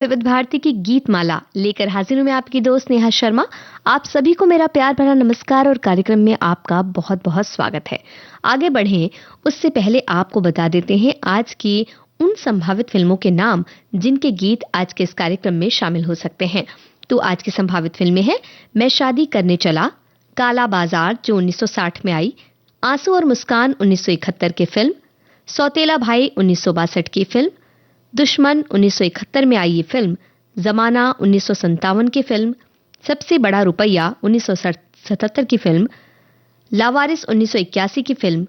विविध भारती की गीत माला लेकर हाजिर हूं मैं आपकी दोस्त नेहा शर्मा। आप सभी को मेरा प्यार भरा नमस्कार और कार्यक्रम में आपका बहुत बहुत स्वागत है। आगे बढ़ें उससे पहले आपको बता देते हैं आज की उन संभावित फिल्मों के नाम जिनके गीत आज के इस कार्यक्रम में शामिल हो सकते हैं। तो आज की संभावित फिल्में हैं मैं शादी करने चला, काला बाजार जो 1960 में आई, आंसू और मुस्कान 1971 की फिल्म, सौतेला भाई 1962 की फिल्म, दुश्मन 1971 में आई ये फिल्म, जमाना 1957 की फिल्म, सबसे बड़ा रुपया 1977 की फिल्म, लावारिस 1981 की फिल्म,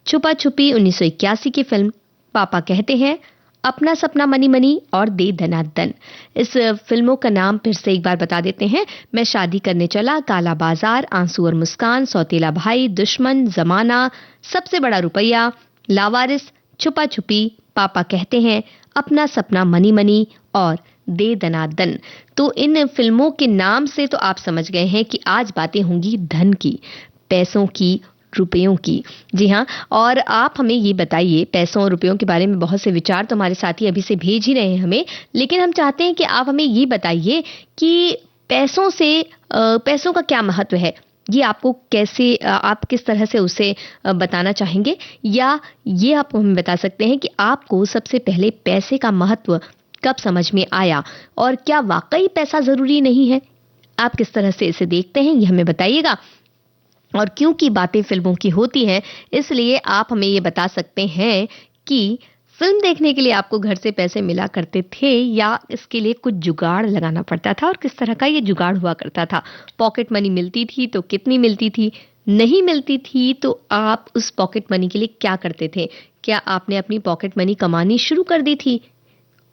छुपा छुपी 1981 की फिल्म, पापा कहते हैं, अपना सपना मनी मनी और दे दनादन। इस फिल्मों का नाम फिर से एक बार बता देते हैं। मैं शादी करने चला, काला बाजार, आंसू और मुस्कान, सौतेला भाई, दुश्मन, जमाना, सबसे बड़ा रुपया, लावारिस, छुपा छुपी, पापा कहते हैं, अपना सपना मनी मनी और दे दनादन। तो इन फिल्मों के नाम से तो आप समझ गए हैं कि आज बातें होंगी धन की, पैसों की, रुपयों की। जी हाँ, और आप हमें ये बताइए, पैसों और रुपयों के बारे में बहुत से विचार तो हमारे साथी अभी से भेज ही रहे हैं हमें, लेकिन हम चाहते हैं कि आप हमें ये बताइए कि पैसों का क्या महत्व है। ये आपको कैसे, आप किस तरह से उसे बताना चाहेंगे, या ये आप हमें बता सकते हैं कि आपको सबसे पहले पैसे का महत्व कब समझ में आया और क्या वाकई पैसा जरूरी नहीं है। आप किस तरह से इसे देखते हैं ये हमें बताइएगा। और क्योंकि बातें फिल्मों की होती हैं, इसलिए आप हमें ये बता सकते हैं कि फिल्म देखने के लिए आपको घर से पैसे मिला करते थे या इसके लिए कुछ जुगाड़ लगाना पड़ता था, और किस तरह का ये जुगाड़ हुआ करता था। पॉकेट मनी मिलती थी तो कितनी मिलती थी, नहीं मिलती थी तो आप उस पॉकेट मनी के लिए क्या करते थे। क्या आपने अपनी पॉकेट मनी कमानी शुरू कर दी थी,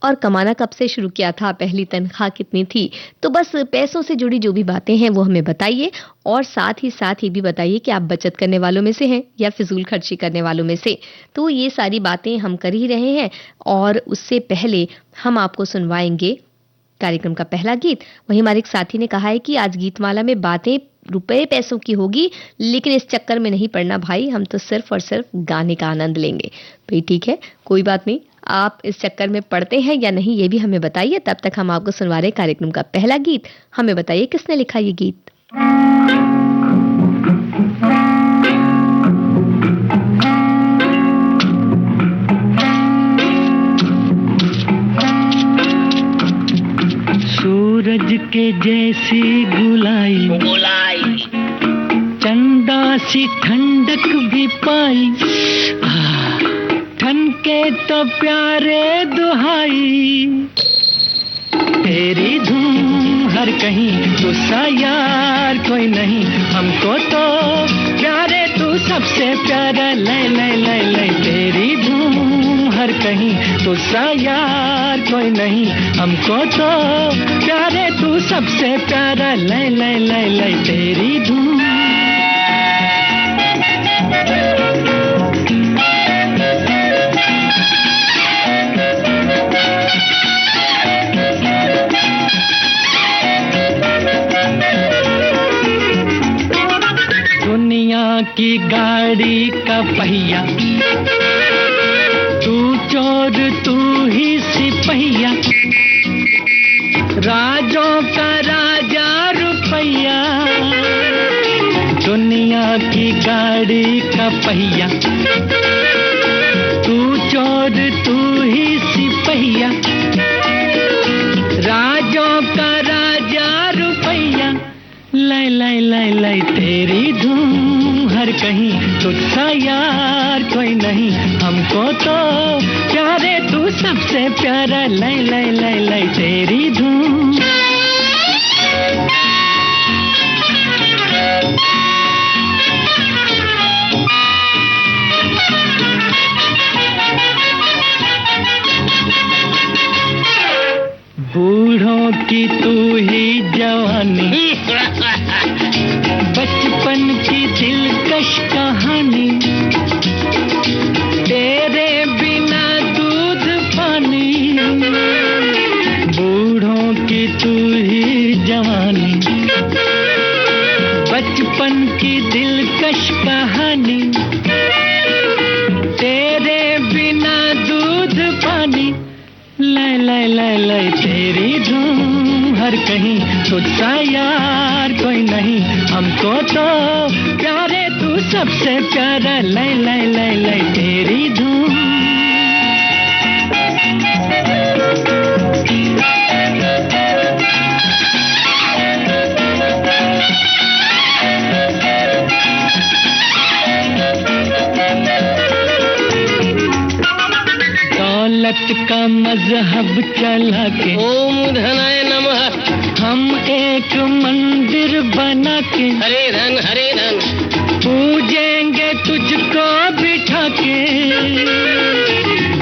और कमाना कब से शुरू किया था, पहली तनख्वाह कितनी थी। तो बस पैसों से जुड़ी जो भी बातें हैं वो हमें बताइए, और साथ ही भी बताइए कि आप बचत करने वालों में से हैं या फिजूल खर्ची करने वालों में से। तो ये सारी बातें हम कर ही रहे हैं, और उससे पहले हम आपको सुनवाएंगे कार्यक्रम का पहला गीत। वहीं हमारे एक साथी ने कहा है कि आज गीतमाला में बातें रुपए पैसों की होगी, लेकिन इस चक्कर में नहीं पड़ना भाई, हम तो सिर्फ और सिर्फ गाने का आनंद लेंगे। भाई ठीक है, कोई बात नहीं, आप इस चक्कर में पड़ते हैं या नहीं ये भी हमें बताइए। तब तक हम आपको सुनवा रहे कार्यक्रम का पहला गीत। हमें बताइए किसने लिखा ये गीत। सूरज के जैसी गुलाई चंदा सी ठंडक भी पाई, ठनके तो प्यारे दुहाई, तेरी धूम हर कहीं, गुस्सा यार कोई नहीं, हमको तो प्यारे तू सबसे प्यारा, ले ले ले ले, तेरी धूम हर कहीं, गुस्सा यार कोई नहीं, हमको तो प्यारे तू सबसे प्यारा, ले ले ले ले, तेरी धूम। दुनिया की गाड़ी का पहिया, तू चोर तू ही सिपहिया, राजों का राजा रुपया, दुनिया की गाड़ी का पहिया, तू चोर तू ही सिपहिया, राजों का राजा रुपया, ले ले ले ले, तेरी धूम हर कहीं, तुझसा यार कोई नहीं, हमको तो प्यारे तू सबसे प्यारा, ले ले ले ले, तेरी धूम। बूढ़ों की तू ही जवानी, बचपन की दिलकश कहानी, तेरे बिना दूध पानी, बूढ़ों की तू ही जवानी, बचपन की दिलकश कहानी, तेरे बिना दूध पानी, ले ले ले ले, तेरी हर कहीं, तुझसा यार कोई नहीं, हमको तो प्यारे तू सबसे प्यारा, लय लय लय लय तेरी धूम। दौलत का मजहब चला के, ओम धनाय नमः, हम एक मंदिर बना के, हरे धन पूजेंगे तुझको बिठा के।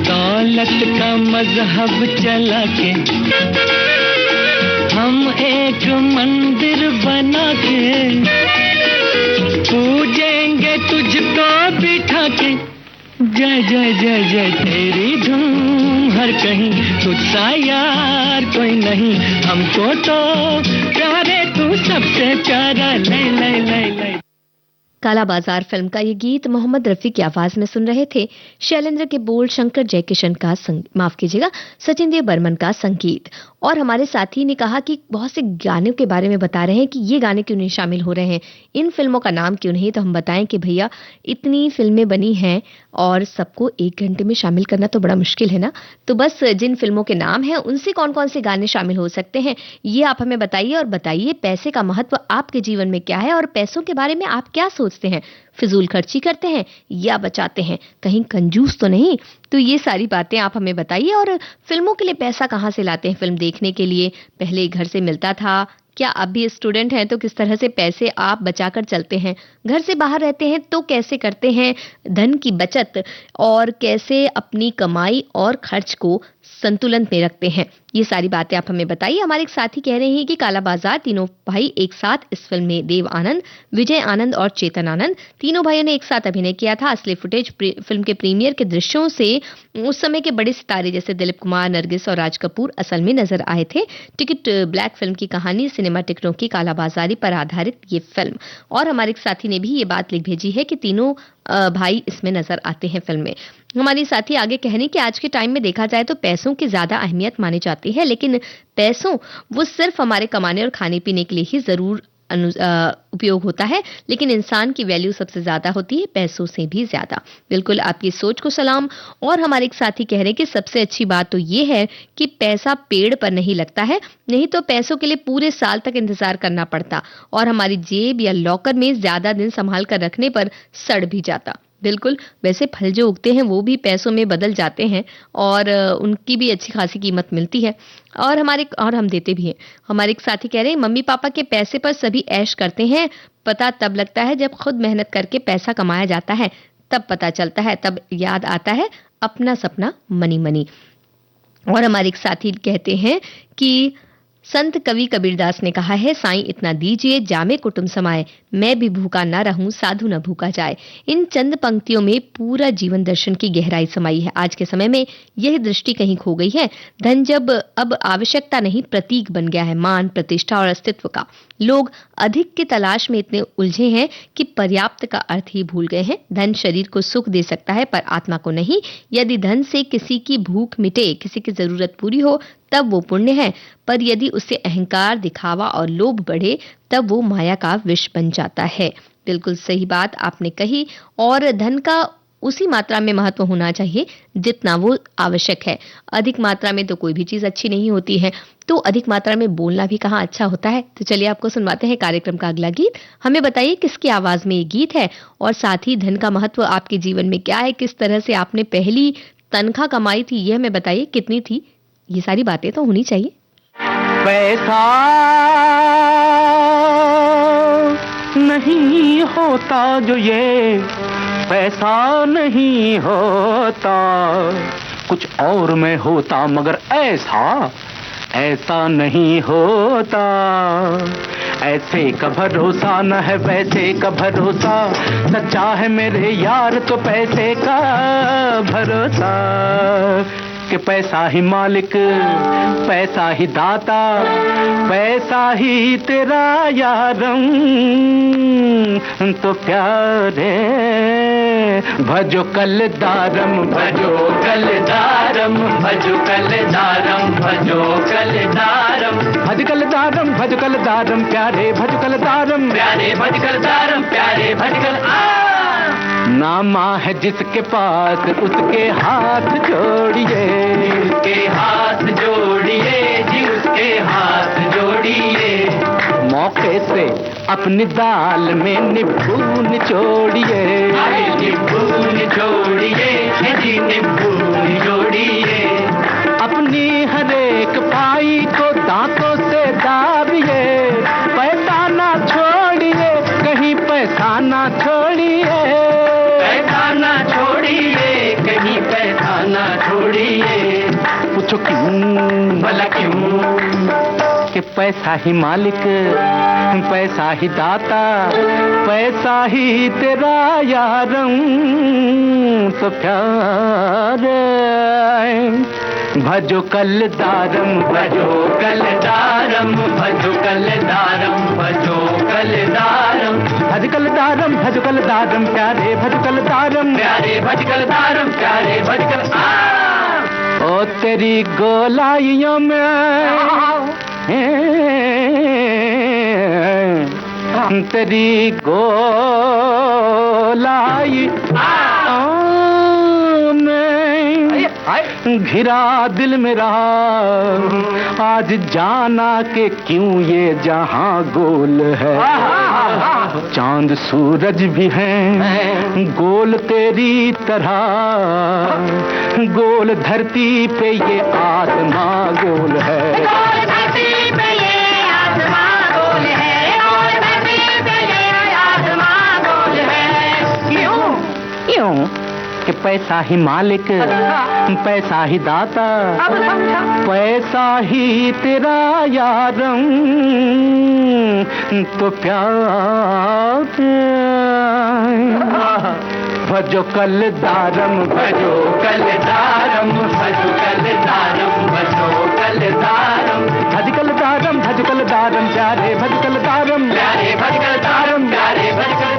दौलत का मजहब चला के, हम एक मंदिर बना के, पूजेंगे तुझको बिठा के। जय जय जय जय तेरी धूम हर कहीं, तुझसा यार कोई नहीं, हमको तो प्यारे तू सबसे प्यारा, लय लय लय लय। काला बाजार फिल्म का ये गीत मोहम्मद रफी की आवाज में सुन रहे थे। शैलेंद्र के बोल, शंकर जयकिशन का माफ कीजिएगा, सचिन देव बर्मन का संगीत। और हमारे साथी ने कहा कि बहुत से गानों के बारे में बता रहे हैं कि ये गाने क्यों नहीं शामिल हो रहे हैं, इन फिल्मों का नाम क्यों नहीं। तो हम बताएं कि भैया इतनी फिल्में बनी हैं और सबको 1 घंटे में शामिल करना तो बड़ा मुश्किल है ना। तो बस जिन फिल्मों के नाम हैं उनसे कौन कौन से गाने शामिल हो सकते हैं ये आप हमें बताइए। और बताइए पैसे का महत्व आपके जीवन में क्या है और पैसों के बारे में आप क्या सोचते हैं। फिजूल खर्ची करते हैं या बचाते हैं, कहीं कंजूस तो नहीं। तो ये सारी बातें आप हमें बताइए। और फिल्मों के लिए पैसा कहाँ से लाते हैं फिल्म देखने के लिए? पहले घर से मिलता था, क्या आप भी स्टूडेंट हैं तो किस तरह से पैसे आप बचाकर चलते हैं? घर से बाहर रहते हैं तो कैसे करते हैं धन की बचत और कैसे अपनी कमाई और खर्च को संतुलन में रखते हैं? ये सारी बातें आप हमें बताइए। हमारे एक साथी कह रहे हैं कि काला बाजार तीनों भाई एक साथ इस फिल्म में, देव आनंद, विजय आनंद और चेतन आनंद, तीनों भाइयों ने एक साथ अभिनय किया था। असली फुटेज फिल्म के प्रीमियर के दृश्यों से उस समय के बड़े सितारे जैसे दिलीप कुमार, नरगिस और राज कपूर असल में नजर आए थे। टिकट ब्लैक फिल्म की कहानी, सिनेमा टिकटों की कालाबाजारी पर आधारित ये फिल्म। और हमारे एक साथी ने भी ये बात लिख भेजी है कि तीनों भाई इसमें नजर आते हैं फिल्म में। हमारी साथी आगे कह रही कि आज के टाइम में देखा जाए तो पैसों की ज्यादा अहमियत मानी जाती है, लेकिन पैसों वो सिर्फ हमारे कमाने और खाने पीने के लिए ही जरूर उपयोग होता है, लेकिन इंसान की वैल्यू सबसे ज्यादा होती है पैसों से भी ज्यादा। बिल्कुल आपकी सोच को सलाम। और हमारे एक साथी कह रहे हैं कि सबसे अच्छी बात तो ये है कि पैसा पेड़ पर नहीं लगता है, नहीं तो पैसों के लिए पूरे साल तक इंतजार करना पड़ता और हमारी जेब या लॉकर में ज्यादा दिन संभाल कर रखने पर सड़ भी जाता। बिल्कुल, वैसे फल जो उगते हैं वो भी पैसों में बदल जाते हैं और उनकी भी अच्छी खासी कीमत मिलती है और हम देते भी हैं। हमारे एक साथी कह रहे हैं मम्मी पापा के पैसे पर सभी ऐश करते हैं, पता तब लगता है जब खुद मेहनत करके पैसा कमाया जाता है, तब पता चलता है, तब याद आता है अपना सपना मनी मनी। और हमारे एक साथी कहते हैं कि संत कवि कबीरदास ने कहा है, साईं इतना दीजिए जामे कुटुंब समाए, मैं भी भूखा ना रहूं साधु न भूखा जाए। इन चंद पंक्तियों में पूरा जीवन दर्शन की गहराई समाई है। आज के समय में यह दृष्टि कहीं खो गई है। धन जब अब आवश्यकता नहीं प्रतीक बन गया है, मान, प्रतिष्ठा और अस्तित्व का। लोग अधिक की तलाश में इतने उलझे हैं कि पर्याप्त का अर्थ ही भूल गए हैं। धन शरीर को सुख दे सकता है पर आत्मा को नहीं। यदि धन से किसी की भूख मिटे, किसी की जरूरत पूरी हो, तब वो पुण्य है, पर यदि उससे अहंकार, दिखावा और लोभ बढ़े तब वो माया का विष बन जाता है। बिल्कुल सही बात आपने कही। और धन का उसी मात्रा में महत्व होना चाहिए जितना वो आवश्यक है। अधिक मात्रा में तो कोई भी चीज अच्छी नहीं होती है, तो अधिक मात्रा में बोलना भी कहाँ अच्छा होता है। तो चलिए आपको सुनवाते हैं कार्यक्रम का अगला गीत। हमें बताइए किसकी आवाज में ये गीत है और साथ ही धन का महत्व आपके जीवन में क्या है, किस तरह से आपने पहली तनख्वाह कमाई थी ये हमें बताइए, कितनी थी। ये सारी बातें तो होनी चाहिए। पैसा नहीं होता जो ये पैसा नहीं होता, कुछ और में होता मगर ऐसा नहीं होता। ऐसे का भरोसा न है वैसे का भरोसा, सच्चा है मेरे यार तो पैसे का भरोसा। कि पैसा ही मालिक, पैसा ही दाता, पैसा ही तेरा यारम, तो प्यारे भजो कलदारम, भजो कलदारम, भजो कलदारम, भजो कलदारम, भज कलदारम। भजकल दारम प्यारे भजकल दारम, प्यारे भजकल दारम, प्यारे भजकल नामा है जिसके पास उसके हाथ जोड़िए, उसके हाथ जोड़िए जी, उसके हाथ जोड़िए। मौके से अपनी दाल में नींबू निचोड़िए, नींबू निचोड़िए जी, नींबू निचोड़िए। अपनी हर एक पाई को दांतों से दाबिए, पैसा ना छोड़िए, कहीं पैसा ना छोड़िए, पैसा ना छोड़िए, कहीं पैसा ना छोड़िए। पूछो क्यों, भला क्यों? कि पैसा ही मालिक, पैसा ही दाता, पैसा ही तेरा यारम तो प्यार। भजो कल दारम, भजो कल दारम, भजो कल दारम, भजो कल दारम, भज कल दारम, भज कल दारम, प्यारे भज कल दारम, प्यारे भज कल दारम, प्यारे भज कल। ओ तेरी गोलाइयों में तेरी गोलाई घिरा दिल मेरा, आज जाना के क्यों ये जहां गोल है। चांद सूरज भी हैं गोल तेरी तरह, गोल धरती पे ये आसमां गोल है, गोल धरती पे ये आसमां गोल है, गोल धरती पे ये आसमां गोल है। क्यों क्यों? कि पैसा ही मालिक, पैसा ही दाता, पैसा ही तेरा यारम तो प्यार। भजो कल दारम, भजो कल दारम, भजो कल दारम, भजो कल दारम, भज कल दारम, भज कल दारम, प्यारे भज कल दारम, प्यारे भज कल दारम, प्यारे भज कल।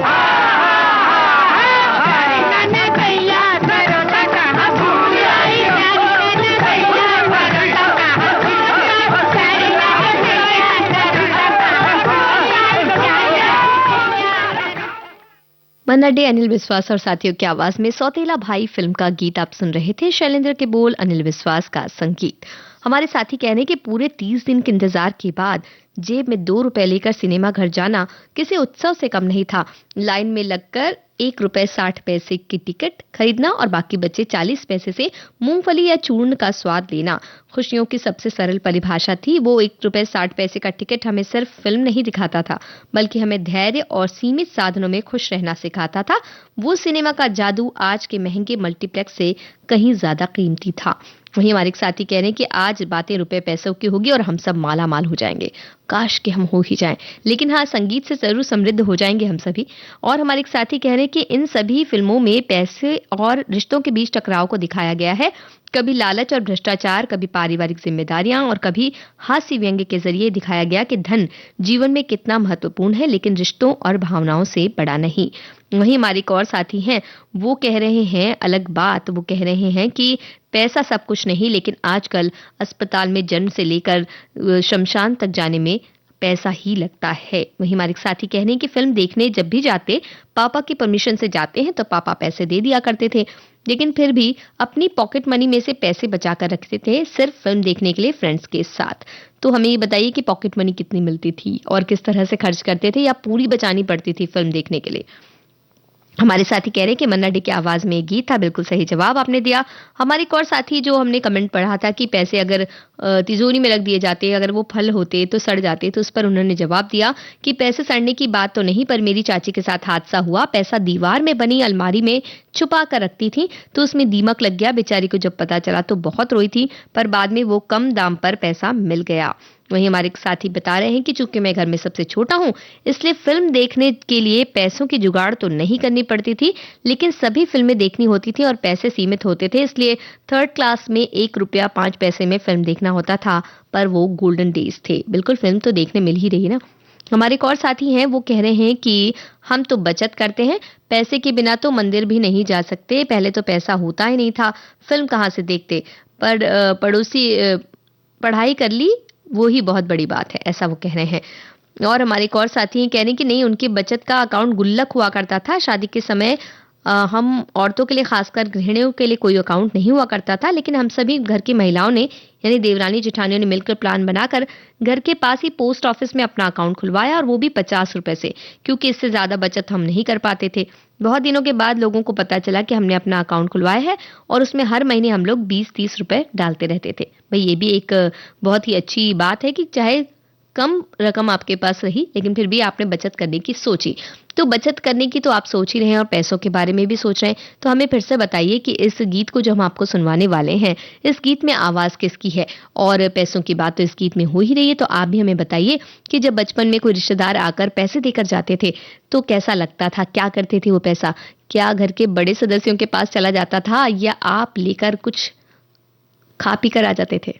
मन्ना डे, अनिल विश्वास और साथियों की आवाज में सौतेला भाई फिल्म का गीत आप सुन रहे थे। शैलेंद्र के बोल, अनिल विश्वास का संगीत। हमारे साथी कह रहे हैं कि पूरे 30 दिन के इंतजार के बाद जेब में 2 रुपए लेकर सिनेमा घर जाना किसी उत्सव से कम नहीं था। लाइन में लगकर 1 रुपए 60 पैसे की टिकट खरीदना और बाकी बचे 40 पैसे से मूंगफली या चूर्ण का स्वाद लेना खुशियों की सबसे सरल परिभाषा थी। वो 1 रुपए 60 पैसे का टिकट हमें सिर्फ फिल्म नहीं दिखाता था, बल्कि हमें धैर्य और सीमित साधनों में खुश रहना सिखाता था। वो सिनेमा का जादू आज के महंगे मल्टीप्लेक्स से कहीं ज्यादा कीमती था। वहीं हमारे एक साथी कह रहे हैं कि आज बातें रुपए पैसों की होगी और हम सब माला माल हो जाएंगे। काश कि हम हो ही जाएं, लेकिन हाँ, संगीत से जरूर समृद्ध हो जाएंगे हम सभी। और हमारे एक साथी कह रहे हैं कि इन सभी फिल्मों में पैसे और रिश्तों के बीच टकराव को दिखाया गया है। कभी लालच और भ्रष्टाचार, कभी पारिवारिक जिम्मेदारियां और कभी हास्य व्यंग्य के जरिए दिखाया गया कि धन जीवन में कितना महत्वपूर्ण है, लेकिन रिश्तों और भावनाओं से बड़ा नहीं। वहीं हमारे एक और साथी हैं, वो कह रहे हैं अलग बात। वो कह रहे हैं कि पैसा सब कुछ नहीं, लेकिन आजकल अस्पताल में जन्म से लेकर शमशान तक जाने में पैसा ही लगता है। वहीं हमारे साथी कह रहे हैं कि फिल्म देखने जब भी जाते पापा की परमिशन से जाते हैं तो पापा पैसे दे दिया करते थे, लेकिन फिर भी अपनी पॉकेट मनी में से पैसे बचाकर रखते थे सिर्फ फिल्म देखने के लिए फ्रेंड्स के साथ। तो हमें ये बताइए कि पॉकेट मनी कितनी मिलती थी और किस तरह से खर्च करते थे, या पूरी बचानी पड़ती थी फिल्म देखने के लिए। हमारे साथी कह रहे हैं कि मन्ना डे की आवाज में गीत था। बिल्कुल सही जवाब आपने दिया। हमारे एक और साथी जो हमने कमेंट पढ़ा था कि पैसे अगर तिजोरी में रख दिए जाते, अगर वो फल होते तो सड़ जाते, तो उस पर उन्होंने जवाब दिया कि पैसे सड़ने की बात तो नहीं, पर मेरी चाची के साथ हादसा हुआ। पैसा दीवार में बनी अलमारी में छुपा कर रखती थी तो उसमें दीमक लग गया। बेचारी को जब पता चला तो बहुत रोई थी, पर बाद में वो कम दाम पर पैसा मिल गया। वहीं हमारे एक साथी बता रहे हैं कि चूंकि मैं घर में सबसे छोटा हूं, इसलिए फिल्म देखने के लिए पैसों की जुगाड़ तो नहीं करनी पड़ती थी, लेकिन सभी फिल्में देखनी होती थी और पैसे सीमित होते थे, इसलिए 3rd क्लास में 1 रुपया 5 पैसे में फिल्म देखना होता था। पर वो गोल्डन डेज थे। बिल्कुल, फिल्म तो देखने मिल ही रही ना। हमारे एक और साथी हैं, वो कह रहे हैं कि हम तो बचत करते हैं, पैसे के बिना तो मंदिर भी नहीं जा सकते। पहले तो पैसा होता ही नहीं था, फिल्म कहाँ से देखते। पर पड़ोसी पढ़ाई कर ली, वो ही बहुत बड़ी बात है, ऐसा वो कह रहे हैं। और हमारे एक और साथी हैं, कह रहे हैं कि नहीं, उनके बचत का अकाउंट गुल्लक हुआ करता था। शादी के समय हम औरतों के लिए, खासकर गृहिणियों के लिए कोई अकाउंट नहीं हुआ करता था, लेकिन हम सभी घर की महिलाओं ने, यानी देवरानी जेठानियों ने मिलकर प्लान बनाकर घर के पास ही पोस्ट ऑफिस में अपना अकाउंट खुलवाया, और वो भी 50 रुपए से, क्योंकि इससे ज्यादा बचत हम नहीं कर पाते थे। बहुत दिनों के बाद लोगों को पता चला कि हमने अपना अकाउंट खुलवाया है, और उसमें हर महीने हम लोग 20-30 रुपए डालते रहते थे। भाई ये भी एक बहुत ही अच्छी बात है कि चाहे कम रकम आपके पास रही, लेकिन फिर भी आपने बचत करने की सोची। तो बचत करने की तो आप सोच ही रहे हैं और पैसों के बारे में भी सोच रहे हैं, तो हमें फिर से बताइए कि इस गीत को जो हम आपको सुनवाने वाले हैं, इस गीत में आवाज किसकी है? और पैसों की बात तो इस गीत में हो ही रही है, तो आप भी हमें बताइए कि जब बचपन में कोई रिश्तेदार आकर पैसे देकर जाते थे तो कैसा लगता था? क्या करते थे वो पैसा? क्या घर के बड़े सदस्यों के पास चला जाता था, या आप लेकर कुछ खा पी कर आ जाते थे?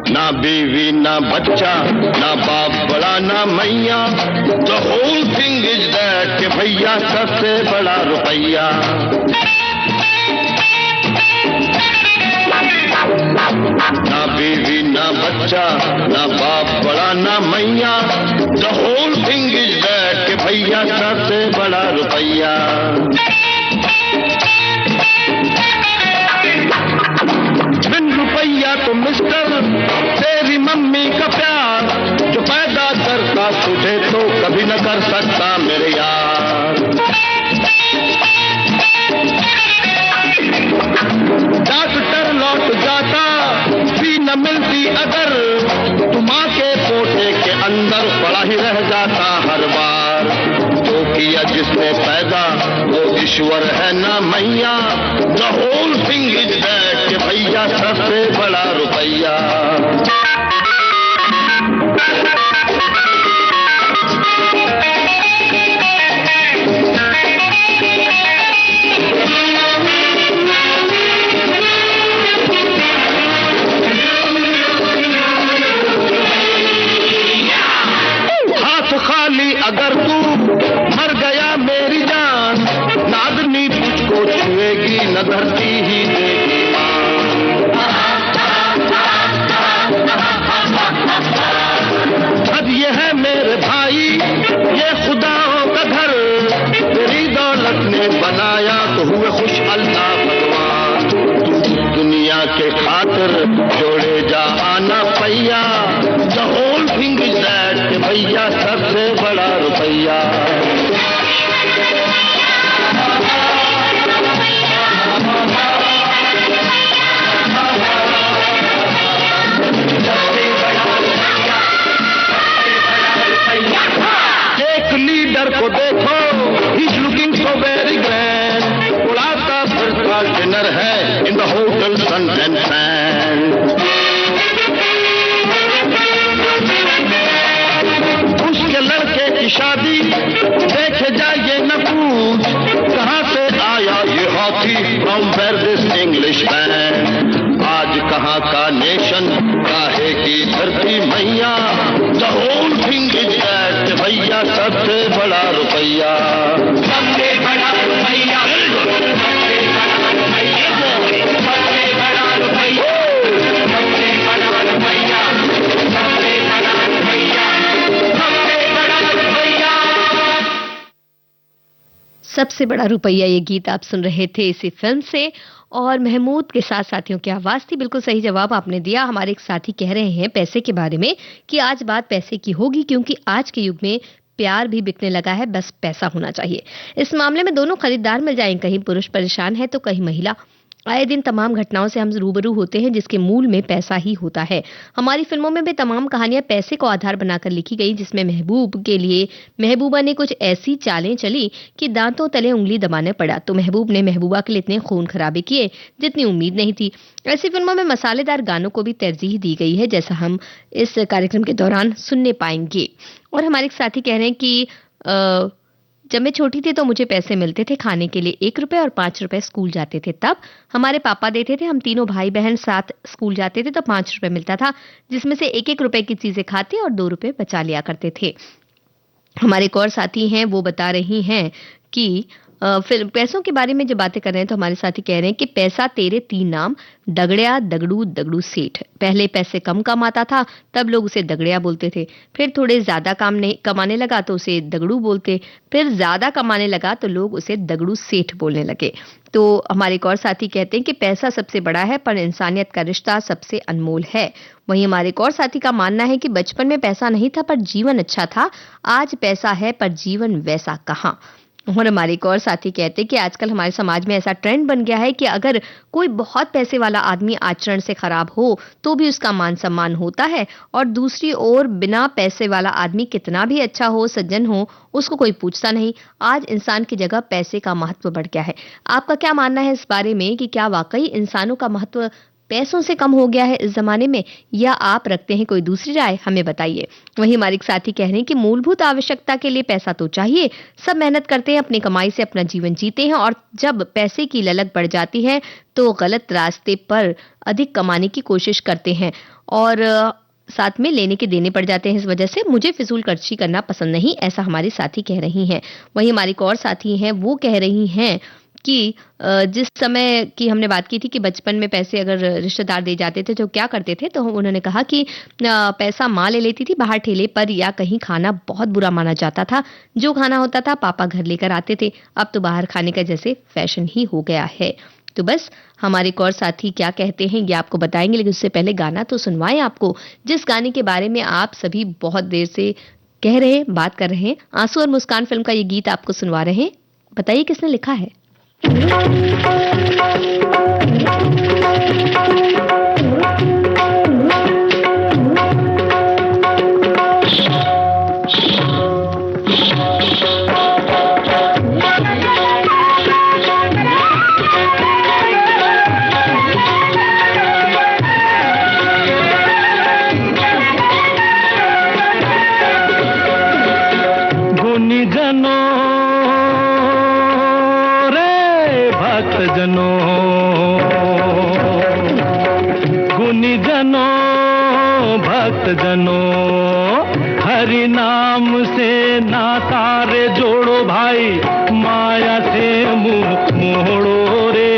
ना बीवी ना बच्चा, ना बाप बड़ा ना मैया, the whole thing is that कि भैया सबसे बड़ा रुपया। ना बीवी ना बच्चा, ना बाप बड़ा ना मैया, the whole thing is that कि भैया सबसे बड़ा रुपया। बिन रुपया तो मिस्टर तेरी मम्मी का प्यार, जो पैदा करता तुझे तो कभी न कर सकता मेरे यार। डॉक्टर लौट जाता भी न मिलती अगर, तू माँ के पोटे के अंदर पड़ा ही रह जाता हर बार। जो किया जिसने पैदा वो ईश्वर है ना मैया, the whole thing is that कि भैया सबसे बड़ा रुपया। हाथ खाली अगर तू मर गया मेरी जान, न आदमी तुझको छुएगी न धरती ही देगी अब ये है मेरे भाई ये खुदाओं का घर, तेरी दौलत ने बनाया तो हुए खुश अल्लाह भगवान। दुनिया के खातिर जोड़े जा आना पैया, the whole thing is that कि भैया सबसे बड़ा रुपया। एक लीडर को देखो, he's looking so very grand, उड़ाता फिरता डिनर है in the hotel Sun and Sand। उसके लड़के की शादी देखे जाइए न पूछ, कहाँ से आया ये हाथी from where this English man। आज कहाँ का नेशन, काहे की धरती मैया, the whole thing is that भैया सबसे बड़ा रुपया। सबसे बड़ा रुपया, सबसे बड़ा रुपया, सबसे बड़ा रुपया, सबसे बड़ा रुपया, सबसे बड़ा रुपया, सबसे बड़ा रुपया। सबसे बड़ा रुपया, ये गीत आप सुन रहे थे इसी फिल्म से, और महमूद के साथ साथियों की आवाज थी। बिल्कुल सही जवाब आपने दिया। हमारे एक साथी कह रहे हैं पैसे के बारे में कि आज बात पैसे की होगी, क्योंकि आज के युग में प्यार भी बिकने लगा है, बस पैसा होना चाहिए। इस मामले में दोनों खरीदार मिल जाएं, कहीं पुरुष परेशान है तो कहीं महिला। आए दिन तमाम घटनाओं से हम रूबरू होते हैं जिसके मूल में पैसा ही होता है। हमारी फिल्मों में भी तमाम कहानियां पैसे को आधार बनाकर लिखी गई, जिसमें महबूब के लिए महबूबा ने कुछ ऐसी चालें चली कि दांतों तले उंगली दबाने पड़ा, तो महबूब ने महबूबा के लिए इतने खून खराबे किए जितनी उम्मीद नहीं थी। ऐसी फिल्मों में मसालेदार गानों को भी तरजीह दी गई है, जैसा हम इस कार्यक्रम के दौरान सुनने पाएंगे। और हमारे साथी कह रहे हैं कि जब मैं छोटी थी तो मुझे पैसे मिलते थे खाने के लिए, 1 रुपए और 5 रुपए स्कूल जाते थे तब हमारे पापा देते थे। हम तीनों भाई बहन साथ स्कूल जाते थे तो 5 रुपए मिलता था, जिसमें से 1-1 रुपए की चीजें खाते और 2 रुपए बचा लिया करते थे। हमारे एक और साथी हैं, वो बता रही हैं कि फिर पैसों के बारे में जब बातें कर रहे हैं तो हमारे साथी कह रहे हैं कि पैसा तेरे 3 नाम, दगड़िया, दगड़ू, दगड़ू सेठ। पहले पैसे कम कमाता था तब लोग उसे दगड़िया बोलते थे, फिर थोड़े ज्यादा कमाने लगा तो उसे दगड़ू बोलते, फिर ज्यादा कमाने लगा तो लोग उसे दगड़ू सेठ बोलने लगे। तो हमारे एक और साथी कहते हैं कि पैसा सबसे बड़ा है पर इंसानियत का रिश्ता सबसे अनमोल है। वहीं हमारे एक और साथी का मानना है कि बचपन में पैसा नहीं था पर जीवन अच्छा था, आज पैसा है पर जीवन वैसा कहाँ। और हमारे एक और साथी कहते हैं कि आजकल हमारे समाज में ऐसा ट्रेंड बन गया है कि अगर कोई बहुत पैसे वाला आदमी आचरण से खराब हो तो भी उसका मान सम्मान होता है, और दूसरी ओर बिना पैसे वाला आदमी कितना भी अच्छा हो, सज्जन हो, उसको कोई पूछता नहीं। आज इंसान की जगह पैसे का महत्व बढ़ गया है। आपका क्या मानना है इस बारे में कि क्या वाकई इंसानों का महत्व पैसों से कम हो गया है इस जमाने में, या आप रखते हैं कोई दूसरी राय? हमें बताइए। वहीं हमारे एक साथी कह रहे हैं कि मूलभूत आवश्यकता के लिए पैसा तो चाहिए, सब मेहनत करते हैं, अपनी कमाई से अपना जीवन जीते हैं, और जब पैसे की ललक बढ़ जाती है तो गलत रास्ते पर अधिक कमाने की कोशिश करते हैं और साथ में लेने के देने पड़ जाते हैं। इस वजह से मुझे फिजूल खर्ची करना पसंद नहीं, ऐसा हमारी साथी कह रही हैं। वहीं हमारी एक और साथी हैं, वो कह रही हैं कि जिस समय की हमने बात की थी कि बचपन में पैसे अगर रिश्तेदार दे जाते थे तो क्या करते थे, तो उन्होंने कहा कि पैसा माँ ले लेती थी बाहर ठेले पर, या कहीं खाना बहुत बुरा माना जाता था, जो खाना होता था पापा घर लेकर आते थे। अब तो बाहर खाने का जैसे फैशन ही हो गया है। तो बस हमारे एक और साथी क्या कहते हैं ये आपको बताएंगे, लेकिन उससे पहले गाना तो सुनवाएं आपको, जिस गाने के बारे में आप सभी बहुत देर से कह रहे हैं, बात कर रहे हैं। आंसू और मुस्कान फिल्म का ये गीत आपको सुनवा रहे हैं। बताइए किसने लिखा है। हरि नाम से नाता रे जोड़ो भाई, माया से मुंह मोड़ो रे।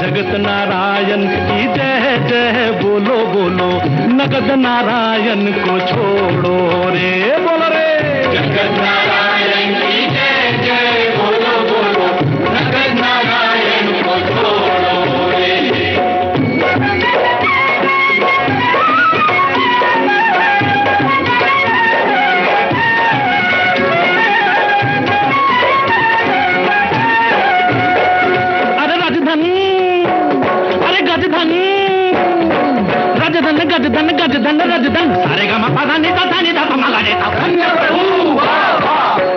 जगत नारायण की जय जय बोलो बोलो, नगद नारायण को छोड़ो रे। बोलो रे जगत नारायण की जय जय बोलो बोलो, नगद नारायण को छोड़ो रे। गजधन गजधन रजधन, सारे गा मा पा धा नि धा धा नि धा पा मा गा रे धा।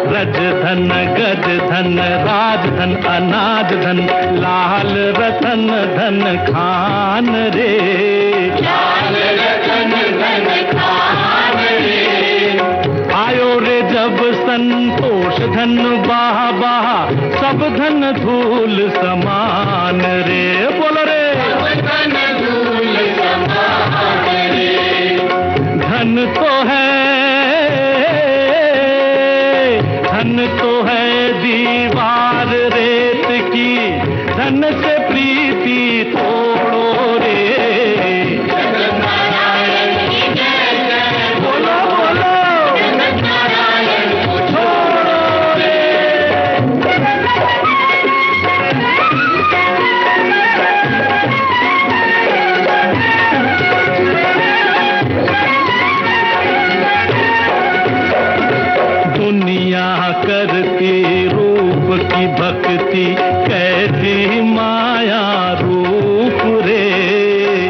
रजधन गजधन राजधन अनाज धन, लाल रतन धन खान रे। लाल रतन धन खान रे। आयो रे जब संतोष धन बाह बाह, सब धन धूल समान रे। बोलो रे धन धूल समान रे। धन तो है दीवार रेत की, धन से प्रीति तोड़ो रे। जगत नारायण की जय जय बोलो बोलो, जगत नारायण को छोड़ो रे। दुनिया करती रूप की भक्ति, कैसी माया रूप रे।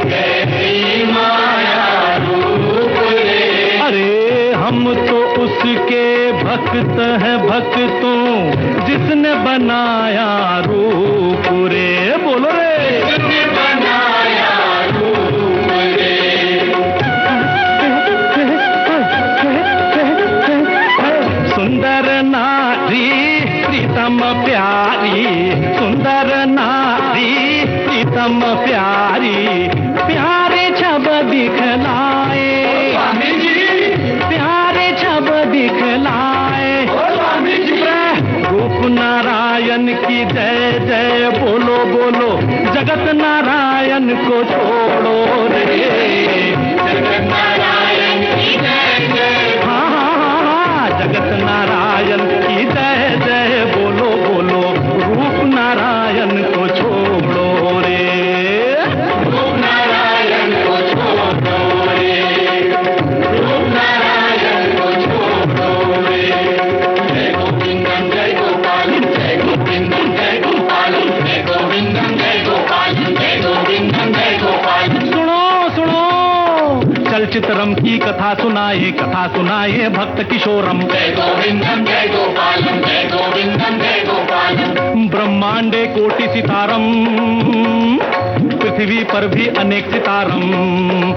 कैसी माया रूप रे। अरे हम तो उसके भक्त हैं भक्तों, जिसने बनाया रूप रे। बोलो रे जिसने बनाया रूप रे। सुंदर नारी प्यारी सुंदर नारी प्रीतम प्यारी प्यारे छब दिखलाए स्वामी जी प्यारे छब दिखलाए स्वामी जी रूप नारायण की जय जय बोलो बोलो जगत नारायण को छोड़ो रे जगत नारायण की जय जय हाँ जगत नारायण की जय जय बोलो बोलो रूप नारायण को छोड़ो रे रूप नारायण को छोड़ो रे रूप नारायण को छोड़ो रे जय गोविंदम जय गोपालम जय गोविंदम जय गोपालम जय गोविंदम जय गोपालम जय गोविंदम जय गोपालम। सुनो सुनो चलचित्रम की कथा सुनाए भक्त किशोरम जय गोविंदम जय गोपालम जय गोविंदम जय गोपालम। ब्रह्मांडे कोटि सितारम पृथ्वी पर भी अनेक सितारम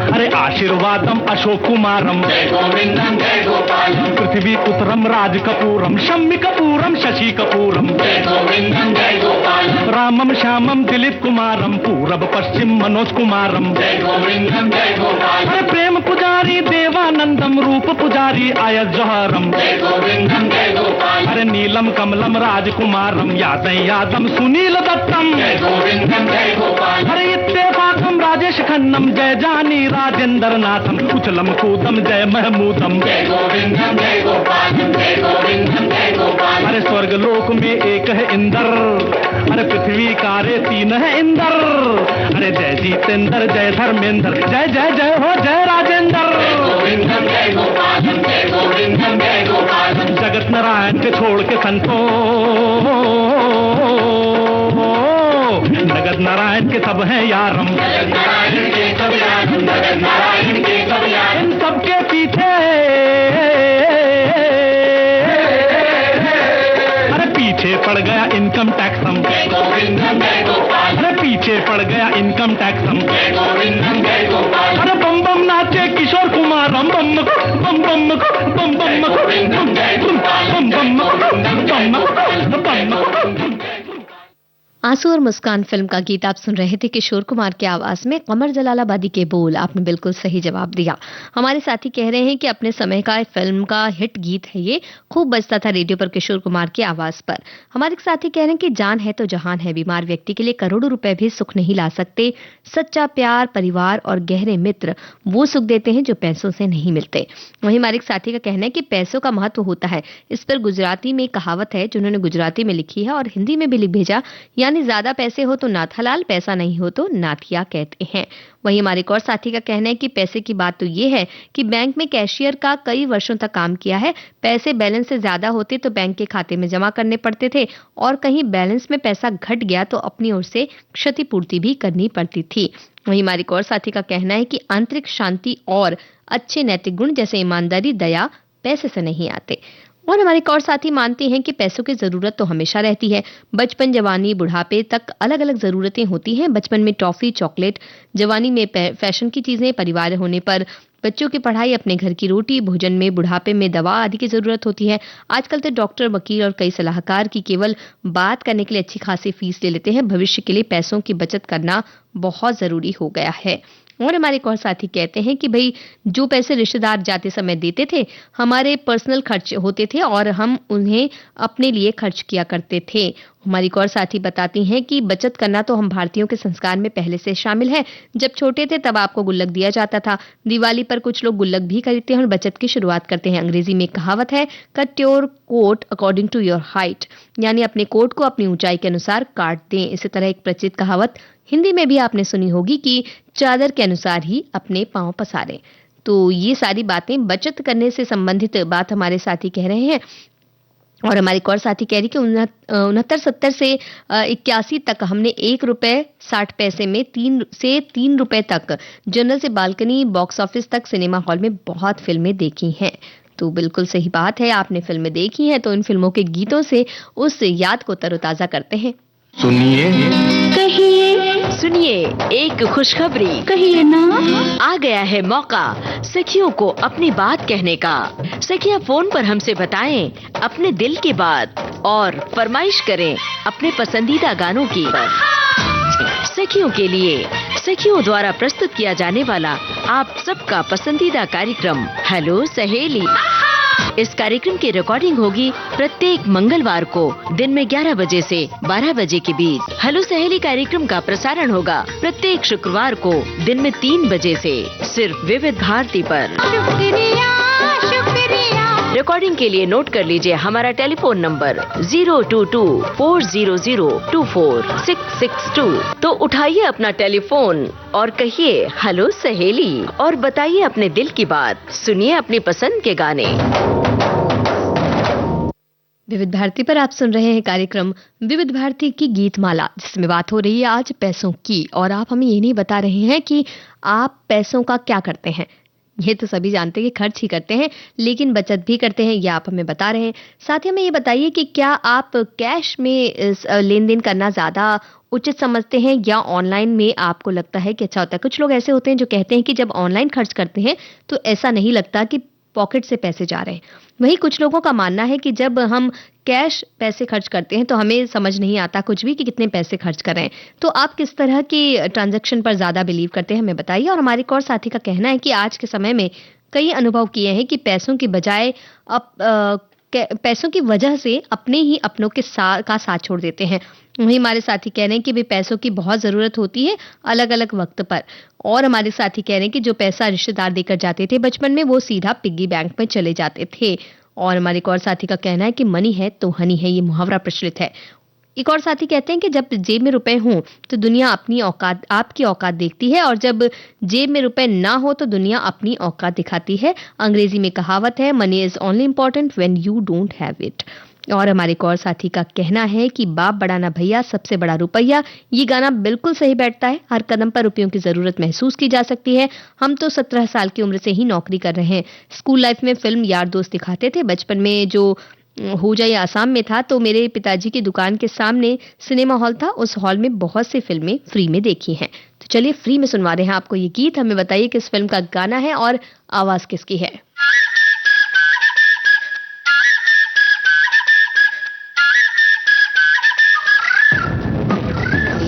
अरे आशीर्वादम अशोक कुमारम जय गोविंदम जय गोपालम। पृथ्वी पुत्रम राज कपूरम शम्मी कपूरम शशि कपूरम जय गोविंदम जय गोपालम। रामम श्यामम दिलीप कुमारम पूरब पश्चिम मनोज कुमारम जय गोविंदम जय गोपालम। अरे प्रेम पुजारी देवानंदम रूप पुजारी आयत जौहरम जय गोविंदम जय गोपालम। अरे नीलम कमलम राजकुमारम यादम सुनील दत्तम जय गोविंदम जय गोपालम। अरे इत्तेफाकम राजेश खन्नम जय जानी राजेंद्र नाथम उछलम कूदम जय महमूदम जय गोविंदम जय गोपालम जय गोविंदम जय गोपालम। अरे स्वर्ग लोक में एक है इंद्र अरे पृथ्वी कारे तीन है इंद्र अरे जय जितेंद्र जय धर्मेंद्र जय जय जय हो जय राजेंद्र जय गोविंदम जय गोपालम जय गोविंदम जय गोपालम। जगत नारायण के छोड़ के संतों जगत नारायण के सब हैं यारम जगत नारायण के सब यारम जगत नारायण के सब यारम। इन सबके पीछे अरे पीछे पड़ गया इनकम टैक्सम जय गोविंदम जय गोपाल। अरे पीछे पड़ गया इनकम टैक्सम जय गोविंदम जय गोपाल। अरे बम बम नाचे किशोर कुमारम बम बम बम बम बम गोविंदम जय गोपाल बम बम बम। आंसू और मुस्कान फिल्म का गीत आप सुन रहे थे किशोर कुमार की आवाज में। कमर जलालाबादी के बोल आपने बिल्कुल सही जवाब दिया। हमारे साथी कह रहे हैं कि अपने समय का फिल्म का हिट गीत है ये, खूब बजता था रेडियो पर किशोर कुमार की आवाज पर। हमारे साथी कह रहे हैं कि जान है तो जहान है, बीमार व्यक्ति के लिए करोड़ों रुपए भी सुख नहीं ला सकते। सच्चा प्यार, परिवार और गहरे मित्र वो सुख देते हैं जो पैसों से नहीं मिलते। वहीं हमारे साथी का कहना है कि पैसों का महत्व होता है। इस पर गुजराती में कहावत है जिन्होंने गुजराती में लिखी है और हिंदी में भी लिख भेजा, यानी ज्यादा पैसे हो तो नाथ हलाल, पैसा नहीं हो तो नाथिया कहते हैं। वहीं हमारे एक और साथी का कहना है कि पैसे की बात तो ये है कि बैंक में कैशियर का कई वर्षों तक काम किया है। पैसे बैलेंस से ज्यादा होते तो बैंक के खाते में जमा करने पड़ते थे और कहीं बैलेंस में पैसा घट गया तो अपनी ओर से क्षतिपूर्ति भी करनी पड़ती थी। वहीं हमारे एक और साथी का कहना है कि आंतरिक शांति और अच्छे नैतिक गुण जैसे ईमानदारी, दया पैसे से नहीं आते। और हमारे एक और साथी मानते हैं कि पैसों की जरूरत तो हमेशा रहती है। बचपन, जवानी, बुढ़ापे तक अलग अलग जरूरतें होती हैं। बचपन में टॉफी, चॉकलेट, जवानी में फैशन की चीजें, परिवार होने पर बच्चों की पढ़ाई, अपने घर की रोटी, भोजन में, बुढ़ापे में दवा आदि की जरूरत होती है। आजकल तो डॉक्टर, वकील और कई सलाहकार की केवल बात करने के लिए अच्छी खासी फीस ले लेते हैं। भविष्य के लिए पैसों की बचत करना बहुत जरूरी हो गया है। और हमारे एक और साथी कहते हैं कि भाई जो पैसे रिश्तेदार जाते समय देते थे, हमारे पर्सनल खर्च होते थे और हम उन्हें अपने लिए खर्च किया करते थे। हमारी एक और साथी बताती हैं कि बचत करना तो हम भारतीयों के संस्कार में पहले से शामिल है। जब छोटे थे तब आपको गुल्लक दिया जाता था। दिवाली पर कुछ लोग गुल्लक भी खरीदते हैं और बचत की शुरुआत करते हैं। अंग्रेजी में कहावत है, cut your coat according to your height, यानी अपने कोट को अपनी ऊंचाई के अनुसार काट दें। इसी तरह एक प्रचलित कहावत हिंदी में भी आपने सुनी होगी कि चादर के अनुसार ही अपने पांव पसारें। तो ये सारी बातें बचत करने से संबंधित बात हमारे साथी कह रहे हैं। और हमारे एक और साथी कह रही कि 69-70 से 81 तक हमने ₹1.60 में 3 से 3 रुपए तक जनरल से बालकनी, बॉक्स ऑफिस तक सिनेमा हॉल में बहुत फिल्में देखी हैं। तो बिल्कुल सही बात है, आपने फिल्में देखी हैं तो इन फिल्मों के गीतों से उस याद को तरोताजा करते हैं। सुनिए कहिए, सुनिए एक खुशखबरी, कहिए ना। आ गया है मौका सखियों को अपनी बात कहने का। सखियां फोन पर हमसे बताएं अपने दिल की बात और फरमाइश करें अपने पसंदीदा गानों की। सखियों के लिए सखियों द्वारा प्रस्तुत किया जाने वाला आप सबका पसंदीदा कार्यक्रम हेलो सहेली। इस कार्यक्रम की रिकॉर्डिंग होगी प्रत्येक मंगलवार को दिन में 11 बजे से 12 बजे के बीच। हेलो सहेली कार्यक्रम का प्रसारण होगा प्रत्येक शुक्रवार को दिन में 3 बजे से सिर्फ विविध भारती पर। रिकॉर्डिंग के लिए नोट कर लीजिए हमारा टेलीफोन नंबर 02240024662। तो उठाइए अपना टेलीफोन और कहिए हेलो सहेली और बताइए अपने दिल की बात। सुनिए अपनी पसंद के गाने। विविध भारती पर आप सुन रहे हैं कार्यक्रम विविध भारती की गीत माला, जिसमें बात हो रही है आज पैसों की। और आप हमें ये नहीं बता रहे हैं कि आप पैसों का क्या करते हैं। ये तो सभी जानते हैं कि खर्च ही करते हैं, लेकिन बचत भी करते हैं, ये आप हमें बता रहे हैं। साथ ही हमें ये बताइए कि क्या आप कैश में लेन देन करना ज़्यादा उचित समझते हैं या ऑनलाइन में आपको लगता है कि अच्छा होता है। कुछ लोग ऐसे होते हैं जो कहते हैं कि जब ऑनलाइन खर्च करते हैं तो ऐसा नहीं लगता कि पॉकेट से पैसे जा रहे हैं। वहीं कुछ लोगों का मानना है कि जब हम कैश पैसे खर्च करते हैं तो हमें समझ नहीं आता कुछ भी कि कितने पैसे खर्च कर रहे हैं। तो आप किस तरह की ट्रांजैक्शन पर ज़्यादा बिलीव करते हैं, हमें बताइए। और हमारे एक और साथी का कहना है कि आज के समय में कई अनुभव किए हैं कि पैसों की बजाय पैसों की वजह से अपने ही अपनों के साथ छोड़ देते हैं। वहीं हमारे साथी कह रहे हैं कि भी पैसों की बहुत ज़रूरत होती है अलग अलग वक्त पर। और हमारे साथी कह रहे हैं कि जो पैसा रिश्तेदार देकर जाते थे बचपन में वो सीधा पिग्गी बैंक में चले जाते थे। और हमारे एक और साथी का कहना है कि मनी है तो हनी है, ये मुहावरा प्रचलित है। एक और साथी कहते हैं कि जब जेब में रुपए हों तो दुनिया अपनी औकात आपकी औकात देखती है, और जब जेब में रुपए ना हो तो दुनिया अपनी औकात दिखाती है। अंग्रेजी में कहावत है, money is only important when you don't have it. और हमारे एक और साथी का कहना है कि बाप बड़ा ना भैया, सबसे बड़ा रुपया। ये गाना बिल्कुल सही बैठता है। हर कदम पर रुपयों की जरूरत महसूस की जा सकती है। हम तो 17 साल की उम्र से ही नौकरी कर रहे हैं। स्कूल लाइफ में फिल्म यार दोस्त दिखाते थे। बचपन में जो हो जाए आसाम में था तो मेरे पिताजी की दुकान के सामने सिनेमा हॉल था। उस हॉल में बहुत सी फिल्में फ्री में देखी हैं। तो चलिए फ्री में सुनवा रहे हैं आपको ये गीत। हमें बताइए किस फिल्म का गाना है और आवाज किसकी है।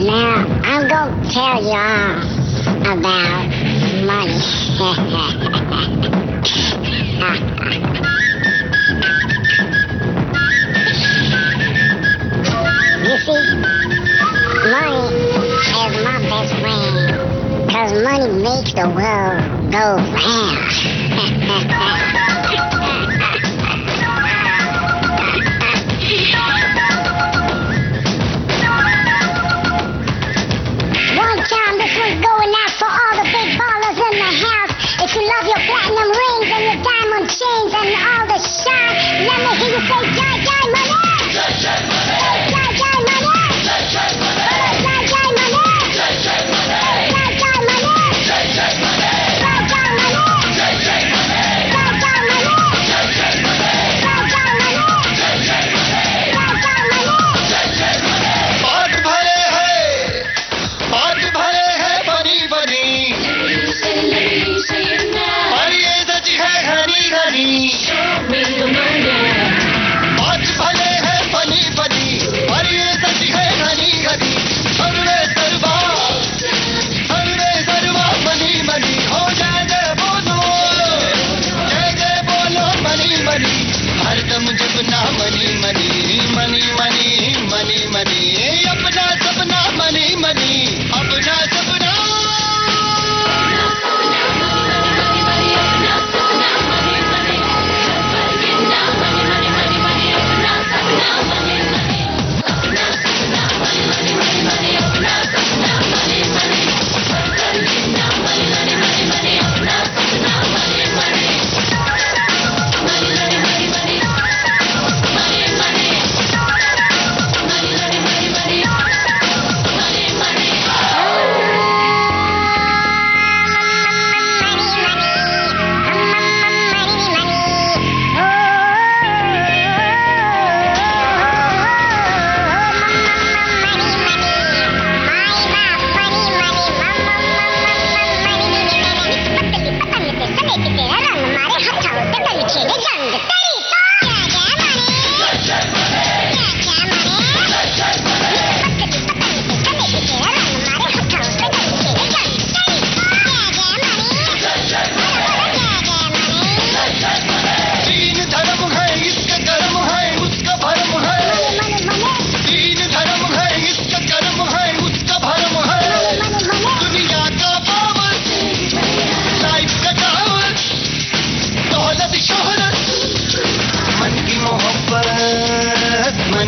Now, I'm going to tell you all about money. You see, money is my best friend, 'cause money makes the world go round. One time this was going out for all the big ballers in the house. If you love your platinum rings and your diamond chains and all the shine, let me hear you say, "Jai Jai money." Jai Jai money. Jai Jai money. Jai Jai money. Jai Jai money. Jai Jai money. Jai Jai money. Jai Jai money. Jai Jai money. Jai Jai money. Jai Jai money. Jai Jai money. Jai Jai money. Jai Jai money. Jai Jai money. Jai Jai money. पाठ भरे हैं बनी बनी, और ये सच है घनी घनी। पाठ भरे हैं बनी बनी, और ये सच है घनी घनी। सर्वे सर्वा बनी बनी, हो जय जय बोलो मनी मनी। हरदम जपना money money money money money money, अपना सपना मनी मनी, अपना सपना।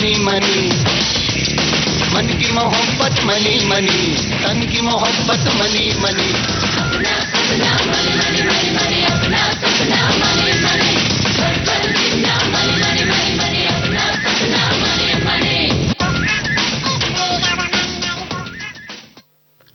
मनी मनी, मन की मोहब्बत मनी मनी, तन की मोहब्बत मनी मनी। अपना सपना मनी मनी मनी मनी, अपना सपना मनी मनी, हर पल जीना मनी मनी मनी मनी, अपना सपना मनी मनी।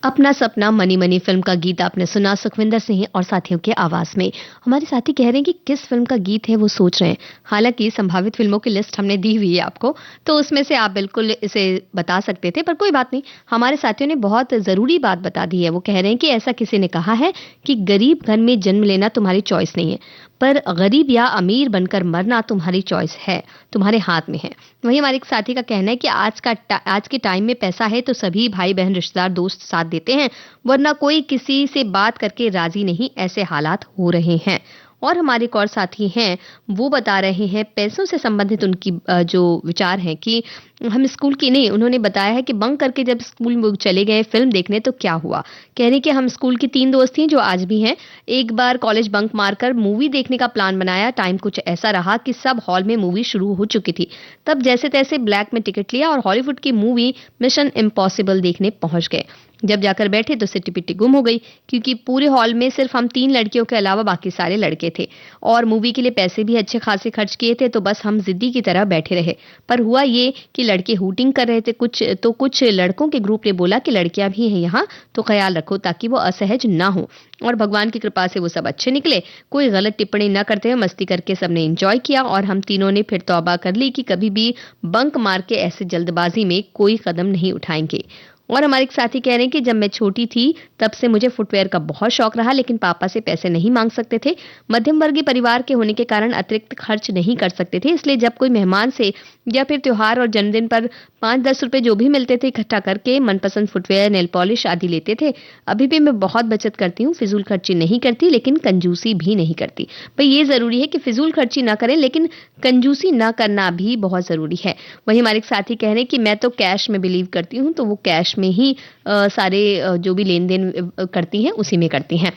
अपना सपना मनी मनी फिल्म का गीत आपने सुना सुखविंदर सिंह और साथियों के आवाज में। हमारे साथी कह रहे हैं कि किस फिल्म का गीत है वो सोच रहे हैं। हालांकि संभावित फिल्मों की लिस्ट हमने दी हुई है आपको, तो उसमें से आप बिल्कुल इसे बता सकते थे, पर कोई बात नहीं। हमारे साथियों ने बहुत जरूरी बात बता दी है। वो कह रहे हैं कि ऐसा किसी ने कहा है कि गरीब घर में जन्म लेना तुम्हारी चॉइस नहीं है, पर गरीब या अमीर बनकर मरना तुम्हारी चॉइस है, तुम्हारे हाथ में है। वहीं हमारे एक साथी का कहना है कि आज के टाइम में पैसा है तो सभी भाई बहन रिश्तेदार दोस्त साथ देते हैं, वरना कोई किसी से बात करके राजी नहीं, ऐसे हालात हो रहे हैं। और हमारे एक और साथी हैं, वो बता रहे हैं पैसों से संबंधित उनकी जो विचार हैं कि हम स्कूल की नहीं, उन्होंने बताया है कि बंक करके जब स्कूल में चले गए फिल्म देखने तो क्या हुआ। कह रहे कि हम स्कूल की 3 दोस्त थी जो आज भी हैं। एक बार कॉलेज बंक मारकर मूवी देखने का प्लान बनाया। टाइम कुछ ऐसा रहा कि सब हॉल में मूवी शुरू हो चुकी थी। तब जैसे तैसे ब्लैक में टिकट लिया और हॉलीवुड की मूवी मिशन इम्पॉसिबल देखने पहुंच गए। जब जाकर बैठे तो सिटी पिट्टी गुम हो गई, क्योंकि पूरे हॉल में सिर्फ हम 3 लड़कियों के अलावा बाकी सारे लड़के थे और मूवी के लिए पैसे भी अच्छे खासे खर्च किए थे। तो बस हम जिद्दी की तरह बैठे रहे। पर हुआ ये कि लड़के हूटिंग कर रहे थे कुछ लड़कों के ग्रुप ने बोला कि लड़कियां भी हैं यहाँ, तो ख्याल रखो ताकि वो असहज ना हो। और भगवान की कृपा से वो सब अच्छे निकले। कोई गलत टिप्पणी न करते हुए मस्ती करके सबने एंजॉय किया और हम तीनों ने फिर तौबा कर ली कि कभी भी बंक मार के ऐसे जल्दबाजी में कोई कदम नहीं उठाएंगे। और हमारे एक साथी कह रहे हैं कि जब मैं छोटी थी तब से मुझे फुटवेयर का बहुत शौक रहा, लेकिन पापा से पैसे नहीं मांग सकते थे। मध्यम वर्गीय परिवार के होने के कारण अतिरिक्त खर्च नहीं कर सकते थे, इसलिए जब कोई मेहमान से या फिर त्योहार और जन्मदिन पर 5-10 रुपए जो भी मिलते थे इकट्ठा करके मनपसंद फुटवेयर, नेल पॉलिश आदि लेते थे। अभी भी मैं बहुत बचत करती हूँ, फिजूल खर्ची नहीं करती, लेकिन कंजूसी भी नहीं करती। भाई ये जरूरी है कि फिजूल खर्ची ना करें, लेकिन कंजूसी ना करना भी बहुत जरूरी है। वहीं हमारे एक साथी कह रहे हैं कि मैं तो कैश में बिलीव करती हूँ, तो वो कैश में ही सारे जो भी लेन देन करती हैं उसी में करती हैं।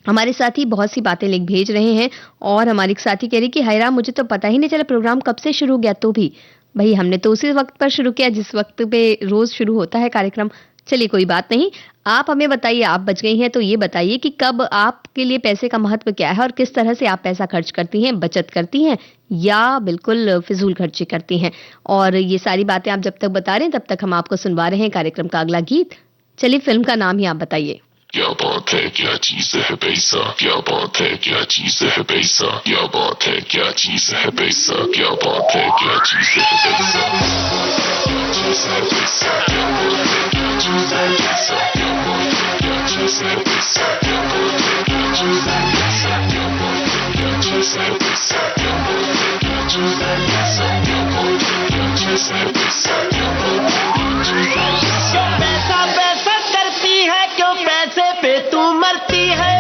हमारे साथी बहुत सी बातें लिख भेज रहे हैं और हमारी एक साथी कह रही कि हायरा मुझे तो पता ही नहीं चला प्रोग्राम कब से शुरू हो गया। तो भी भाई हमने तो उसी वक्त पर शुरू किया जिस वक्त पे रोज शुरू होता है कार्यक्रम। चलिए कोई बात नहीं, आप हमें बताइए, आप बच गई हैं तो ये बताइए कि कब आपके लिए पैसे का महत्व क्या है और किस तरह से आप पैसा खर्च करती हैं, बचत करती हैं या बिल्कुल फिजूल खर्ची करती हैं। और ये सारी बातें आप जब तक बता रहे हैं तब तक हम आपको सुनवा रहे हैं कार्यक्रम का अगला गीत। चलिए फिल्म का नाम ही आप बताइए। क्या बात है, क्या चीज है पैसा, क्या बात है, क्या चीज है पैसा, क्या बात है, क्या चीज है पैसा, क्या बात है, क्या चीज है पैसा, क्या चीज है पैसा, क्या बात है, क्या चीज है पैसा, क्या बात है, क्या चीज है पैसा, क्या बात है, क्या चीज है पैसा, क्या बात है, क्या चीज है पैसा, क्या बात है, क्या चीज है पैसा, क्या बात है, क्या चीज है पैसा, क्या बात है, क्या चीज है पैसा। पैसा पैसा करती है, क्यों पैसे पे तू मरती है।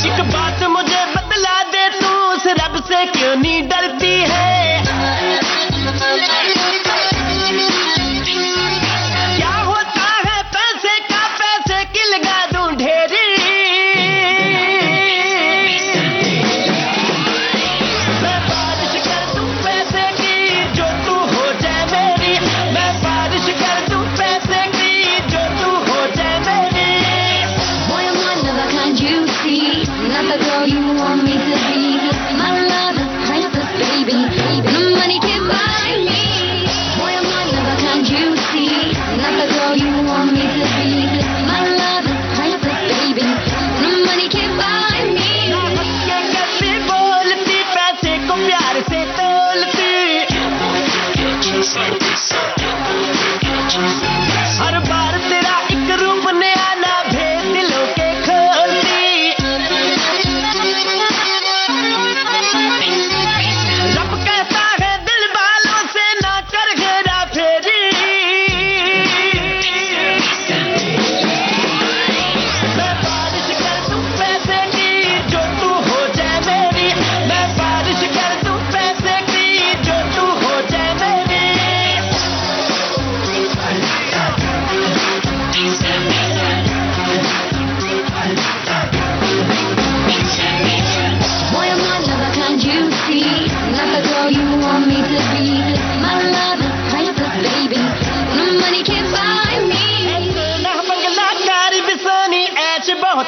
एक बात मुझे बतला दे, तू उस रब से क्यों नहीं डरती है। क्या होता है पैसे का, पैसे की लगा दूं ढेरी।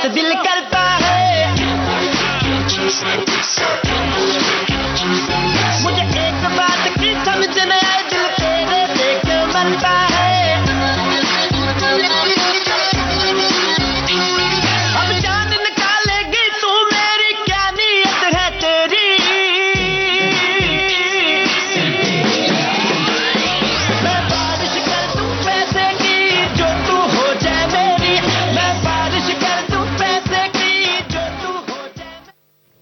बहुत दिल करता है, मुझे एक बात की समझ न आए, दिल तेरे देख मरता है। अब जान निकालेगी तू मेरी, क्या नीयत है तेरी। मैं बारिश कर दूं पैसे की जो तू हो जाए मेरी, मैं बारिश कर दूं पैसे की जो तू हो जाए।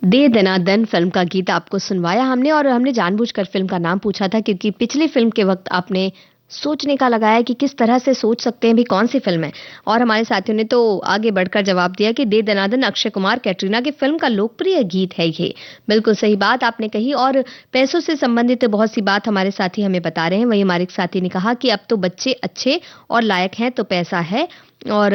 दे दनादन फिल्म का गीत आपको सुनवाया हमने, और हमने जानबूझकर फिल्म का नाम पूछा था क्योंकि पिछली फिल्म के वक्त आपने सोचने का लगाया कि किस तरह से सोच सकते हैं भी कौन सी फिल्म है, और हमारे साथियों ने तो आगे बढ़कर जवाब दिया कि दे दनादन अक्षय कुमार कैटरीना की फिल्म का लोकप्रिय गीत है ये। बिल्कुल सही बात आपने कही, और पैसों से संबंधित बहुत सी बात हमारे साथी हमें बता रहे हैं। वही हमारे एक साथी ने कहा कि अब तो बच्चे अच्छे और लायक हैं तो पैसा है, और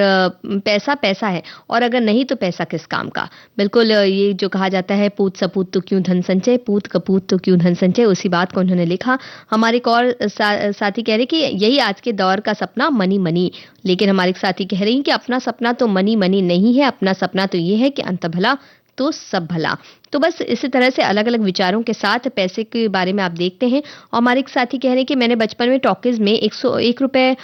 पैसा पैसा है, और अगर नहीं तो पैसा किस काम का। बिल्कुल ये जो कहा जाता है, पूत सपूत तो क्यों धन संचय, पूत कपूत तो क्यों धन संचय, उसी बात को उन्होंने लिखा। हमारे एक और साथी कह रहे कि यही आज के दौर का सपना, मनी मनी। लेकिन हमारे एक साथी कह रही हैं कि अपना सपना तो मनी मनी नहीं है, अपना सपना तो ये है कि अंत भला तो सब भला। तो बस इसी तरह से अलग अलग विचारों के साथ पैसे के बारे में आप देखते हैं। और हमारे एक साथी कह रहे हैं कि मैंने बचपन में टॉकीज में 101 रुपए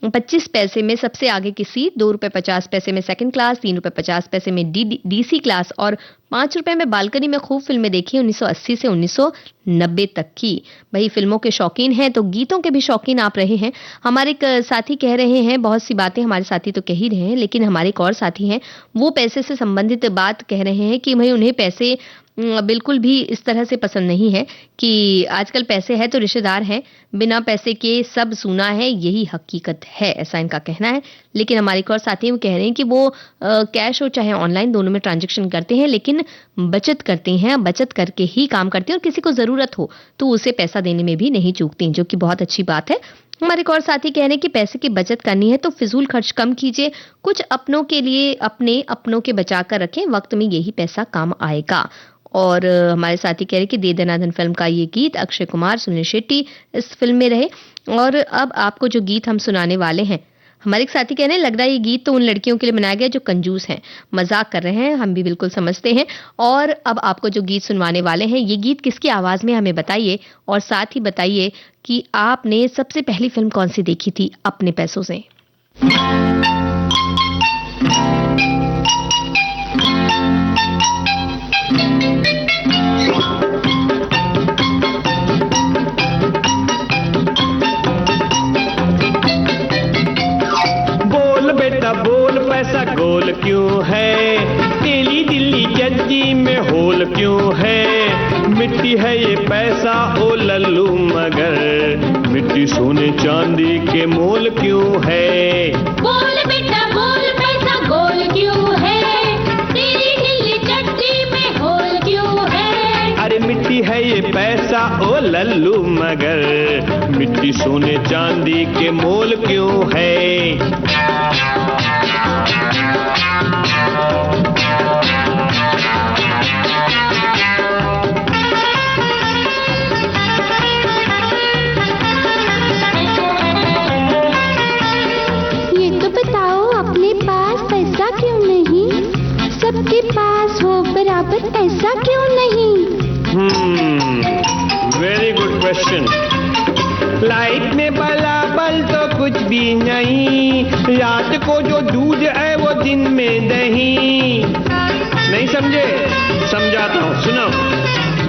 25 पैसे में सबसे आगे की सीट, 2 रुपए 50 पैसे में सेकंड क्लास, 3 रुपए 50 पैसे में डीसी क्लास, और 5 रुपए में बालकनी में खूब फिल्में देखी 1980 से 1990 तक की। भाई फिल्मों के शौकीन हैं तो गीतों के भी शौकीन आप रहे हैं। हमारे एक साथी कह रहे हैं, बहुत सी बातें हमारे साथी तो कह ही रहे हैं, लेकिन हमारे एक और साथी हैं, वो पैसे से संबंधित बात कह रहे हैं कि भाई उन्हें पैसे बिल्कुल भी इस तरह से पसंद नहीं है कि आजकल पैसे है तो रिश्तेदार हैं, बिना पैसे के सब सूना है, यही हकीकत है, ऐसा इनका कहना है। लेकिन हमारे एक और साथी वो कह रहे हैं कि वो कैश हो चाहे ऑनलाइन दोनों में ट्रांजैक्शन करते हैं, लेकिन बचत करते हैं, बचत करके ही काम करते हैं, और किसी को जरूरत हो तो उसे पैसा देने में भी नहीं चूकती, जो कि बहुत अच्छी बात है। हमारे एक और साथी कह रहे हैं कि पैसे की बचत करनी है तो फिजूल खर्च कम कीजिए, कुछ अपनों के लिए अपने अपनों के बचा कर रखें, वक्त में यही पैसा काम आएगा। और हमारे साथी कह रहे कि दे दनादन फिल्म का ये गीत अक्षय कुमार, सुनील शेट्टी इस फिल्म में रहे। और अब आपको जो गीत हम सुनाने वाले हैं, हमारे एक साथी कह रहे हैं लग रहा है ये गीत तो उन लड़कियों के लिए बनाया गया जो कंजूस हैं, मजाक कर रहे हैं, हम भी बिल्कुल समझते हैं। और अब आपको जो गीत सुनवाने वाले हैं, ये गीत किसकी आवाज में हमें बताइए, और साथ ही बताइए कि आपने सबसे पहली फिल्म कौन सी देखी थी अपने पैसों से। बोल पैसा गोल क्यों है, दिल्ली दिल्ली जज्जी में होल क्यों है, मिट्टी है ये पैसा ओ लल्लू मगर, मिट्टी सोने चांदी के मोल क्यों है। बोल बेटा बोल पैसा गोल क्यों है, दिल्ली दिल्ली जज्जी में होल क्यों है। अरे मिट्टी है ये पैसा ओ लल्लू मगर, मिट्टी सोने चांदी के मोल क्यों है। ये तो बताओ अपने पास पैसा क्यों नहीं, सबके पास हो बराबर ऐसा क्यों नहीं। Very good question. लाइट में बलाबल तो कुछ भी नहीं, रात को जो दूध है वो दिन में दही। नहीं समझे? समझाता हूँ, सुनो।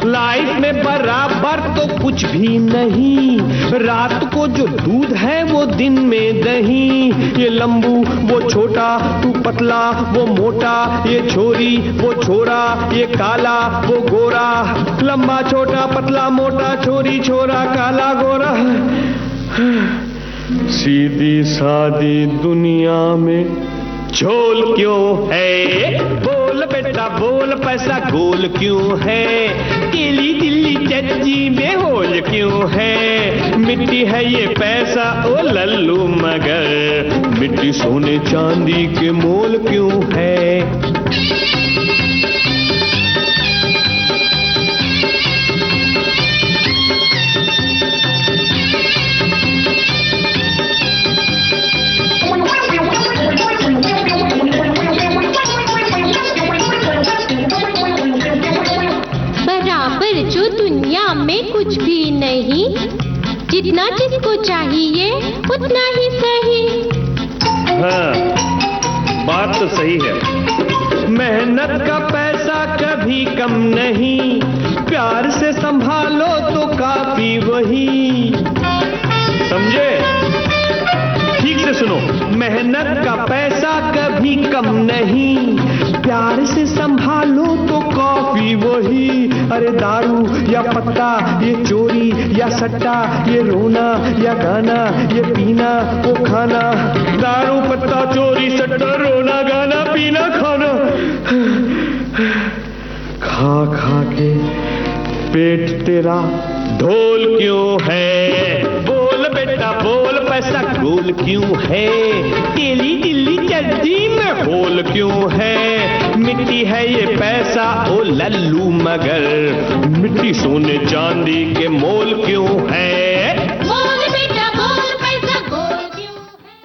लाइफ में बराबर तो कुछ भी नहीं, रात को जो दूध है वो दिन में दही। ये लंबू वो छोटा, तू पतला वो मोटा, ये छोरी वो छोरा, ये काला वो गोरा। लंबा छोटा पतला मोटा, छोरी छोरा काला गोरा। सीधी सादी दुनिया में झोल क्यों है। बोल बेटा बोल पैसा गोल क्यों है, दिल्ली दिल्ली जज्जी में होल क्यों है। मिट्टी है ये पैसा ओ लल्लू मगर, मिट्टी सोने चांदी के मोल क्यों है। में कुछ भी नहीं, जितना जिसको चाहिए उतना ही सही। हाँ, बात तो सही है। मेहनत का पैसा कभी कम नहीं, प्यार से संभालो तो काफी वही। समझे? ठीक से सुनो। मेहनत का पैसा कभी कम नहीं, प्यार से संभालो तो काफी वही। अरे दारू या पत्ता, ये चोरी या सट्टा, ये रोना या गाना, ये पीना वो खाना। दारू पत्ता चोरी सट्टा रोना गाना पीना खाना, खा खा के पेट तेरा ढोल क्यों है? बोल बेटा बोल, पैसा गोल क्यों है? तेली दिल्ली चड्डी में होल क्यों है? मिट्टी है ये पैसा ओ लल्लू मगर, मिट्टी सोने चांदी के मोल क्यों है? बोल बेटा बोल, पैसा गोल क्यों है?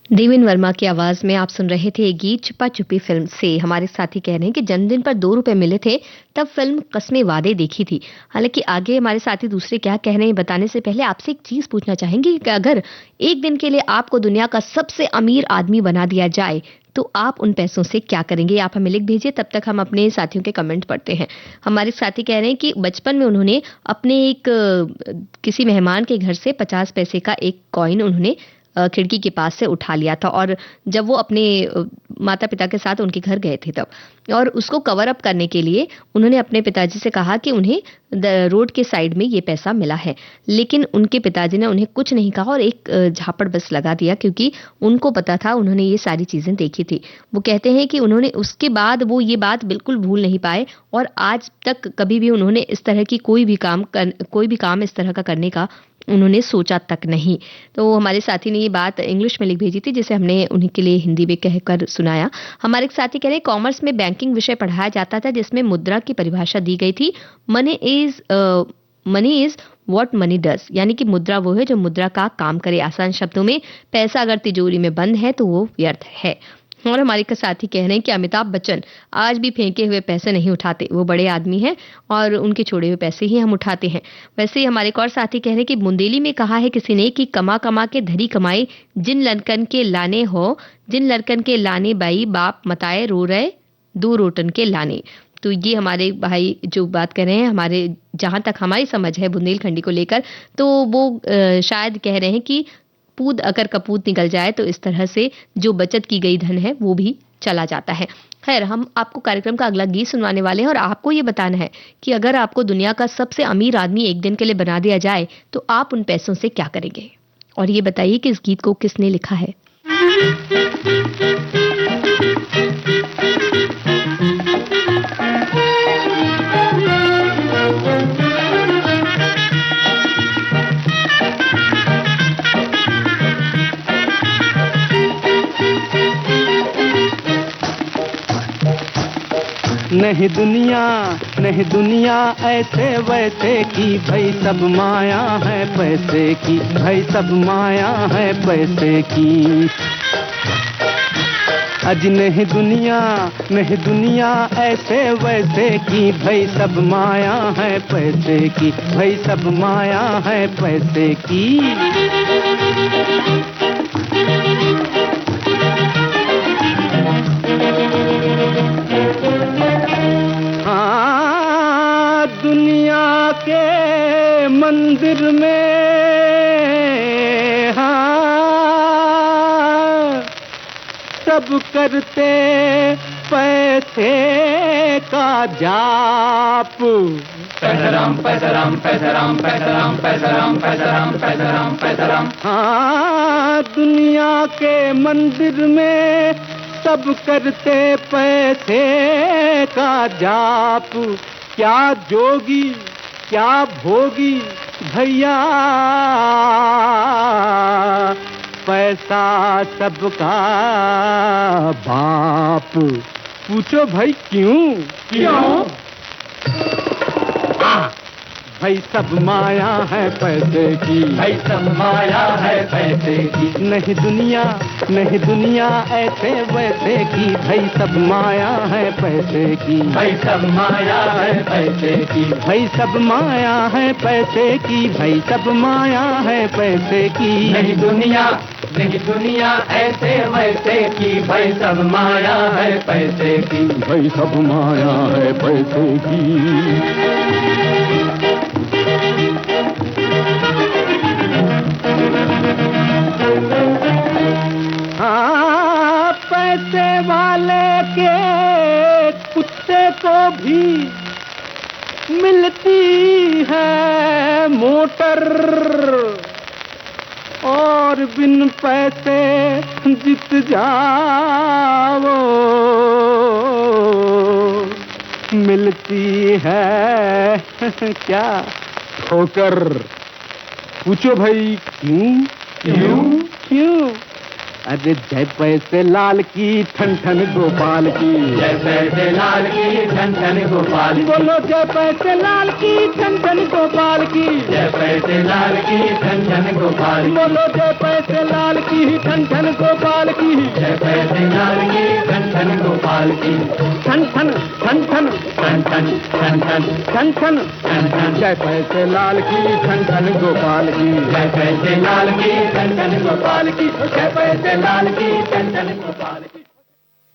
देवेन वर्मा की आवाज में आप सुन रहे थे ये गीत छुपा छुपी फिल्म से। हमारे साथी कह रहे हैं कि जन्मदिन पर 2 रुपए मिले थे तब फिल्म कस्मे वादे देखी थी। हालांकि आगे हमारे साथी दूसरे क्या कह रहे हैं बताने से पहले आपसे एक चीज पूछना चाहेंगे कि अगर एक दिन के लिए आपको दुनिया का सबसे अमीर आदमी बना दिया जाए तो आप उन पैसों से क्या करेंगे? आप हमें लिख भेजिए, तब तक हम अपने साथियों के कमेंट पढ़ते हैं। हमारे साथी कह रहे हैं कि बचपन में उन्होंने अपने एक किसी मेहमान के घर से 50 पैसे का एक कॉइन उन्होंने खिड़की के पास से उठा लिया था, और जब वो अपने माता पिता के साथ उनके घर गए थे तब, और उसको कवर अप करने के लिए उन्होंने अपने पिताजी से कहा कि उन्हें रोड के साइड में ये पैसा मिला है, लेकिन उनके पिताजी ने उन्हें कुछ नहीं कहा और एक झापड़ बस लगा दिया, क्योंकि उनको पता था, उन्होंने ये सारी चीजें देखी थी। वो कहते हैं कि उन्होंने उसके बाद वो ये बात बिल्कुल भूल नहीं पाए और आज तक कभी भी उन्होंने इस तरह की कोई भी काम इस तरह का करने का उन्होंने सोचा तक नहीं। तो हमारे साथी ने ये बात इंग्लिश में लिख भेजी थी, जिसे हमने उन्हीं के लिए हिंदी में कहकर सुनाया। हमारे साथी कह रहे हैं कॉमर्स में बैंकिंग विषय पढ़ाया जाता था जिसमें मुद्रा की परिभाषा दी गई थी। Money is what money does, यानी कि मुद्रा वो है जो मुद्रा का काम करे। आसान शब्दों में पैसा अगर तिजोरी में बंद है तो वो व्यर्थ है। और हमारे के साथी कह रहे हैं कि अमिताभ बच्चन आज भी फेंके हुए पैसे नहीं उठाते, वो बड़े आदमी हैं और उनके छोड़े हुए पैसे ही हम उठाते हैं। वैसे ही हमारे एक और साथी कह रहे हैं कि बुंदेली में कहा है किसी ने कि कमा कमा के धरी कमाए, जिन लड़कन के लाने हो, जिन लड़कन के लाने बाई, बाप मताए रो रहे 2 रोटन के लाने। तो ये हमारे भाई जो बात कर रहे हैं, हमारे जहां तक हमारी समझ है बुंदेलखंडी को लेकर, तो वो शायद कह रहे हैं कि पूद अगर कपूत निकल जाए तो इस तरह से जो बचत की गई धन है वो भी चला जाता है। खैर, हम आपको कार्यक्रम का अगला गीत सुनवाने वाले हैं और आपको ये बताना है कि अगर आपको दुनिया का सबसे अमीर आदमी एक दिन के लिए बना दिया जाए तो आप उन पैसों से क्या करेंगे? और ये बताइए कि इस गीत को किसने लिखा है। नहीं दुनिया ऐसे वैसे की, भाई सब माया है पैसे की, भाई सब माया है पैसे की। अज नहीं दुनिया ऐसे वैसे की, भाई सब माया है पैसे की, भाई सब माया है पैसे की। दुनिया के मंदिर में सब करते पैसे का जाप। पैसा राम पैसा राम पैसा राम पैसा राम पैसा राम पैसा राम पैसा राम पैसा राम। दुनिया के मंदिर में सब करते पैसे का जाप। क्या जोगी क्या भोगी भैया, पैसा सबका बाप। पूछो भाई क्यों? भाई सब माया है पैसे की, भाई सब माया है पैसे की। नहीं दुनिया ऐसे वैसे की, भाई सब माया है पैसे की, भाई सब माया है पैसे की, भाई सब माया है पैसे की, भाई सब माया है पैसे की। नहीं दुनिया ऐसे वैसे की, भाई सब माया है पैसे की, भाई सब माया है पैसे की। हाँ, पैसे वाले के कुत्ते को भी मिलती है मोटर, और बिन पैसे जीत जाओ मिलती है क्या ठोकर। पूछो भाई क्यों? अरे जय पैसे लाल की ठन ठन गोपाल की, जय पैसे लाल की ठन ठन गोपाल की। बोलो जय पैसे लाल की ठन ठन गोपाल की, जय पैसे लाल की ठन ठन गोपाल की। बोलो जय पैसे लाल की ठन ठन गोपाल की, जय पैसे लाल की ठन ठन गोपाल की। ठन ठन ठन ठन ठन ठन ठन ठन ठन ठन ठन ठन, जय पैसे लाल की ठन ठन गोपाल की, जय पैसे लाल की ठन ठन गोपाल की, जय पैसे लाल की ठन ठन गोपाल की।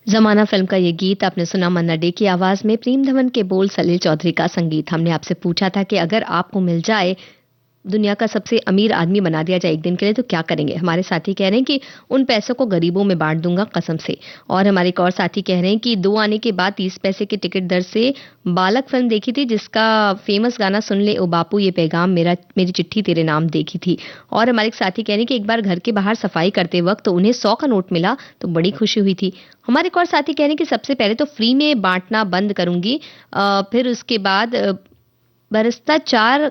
जमाना फिल्म का ये गीत आपने सुना मन्ना डे की आवाज में, प्रेम धवन के बोल, सलील चौधरी का संगीत। हमने आपसे पूछा था कि अगर आपको मिल जाए दुनिया का सबसे अमीर आदमी बना दिया जाए एक दिन के लिए तो क्या करेंगे। हमारे साथी कह रहे हैं कि उन पैसों को गरीबों में बांट दूंगा कसम से। और हमारे एक और साथी कह रहे हैं कि 2 आने के बाद 30 पैसे की टिकट दर से बालक फिल्म देखी थी, जिसका फेमस गाना सुन ले ओ बापू ये पैगाम मेरी चिट्ठी तेरे नाम देखी थी। और हमारे एक साथी कह रहे हैं कि एक बार घर के बाहर सफाई करते वक्त तो उन्हें 100 का नोट मिला तो बड़ी खुशी हुई थी। हमारे एक और साथी कह रहे हैं कि सबसे पहले तो फ्री में बांटना बंद करूंगी, फिर उसके बाद भ्रष्टाचार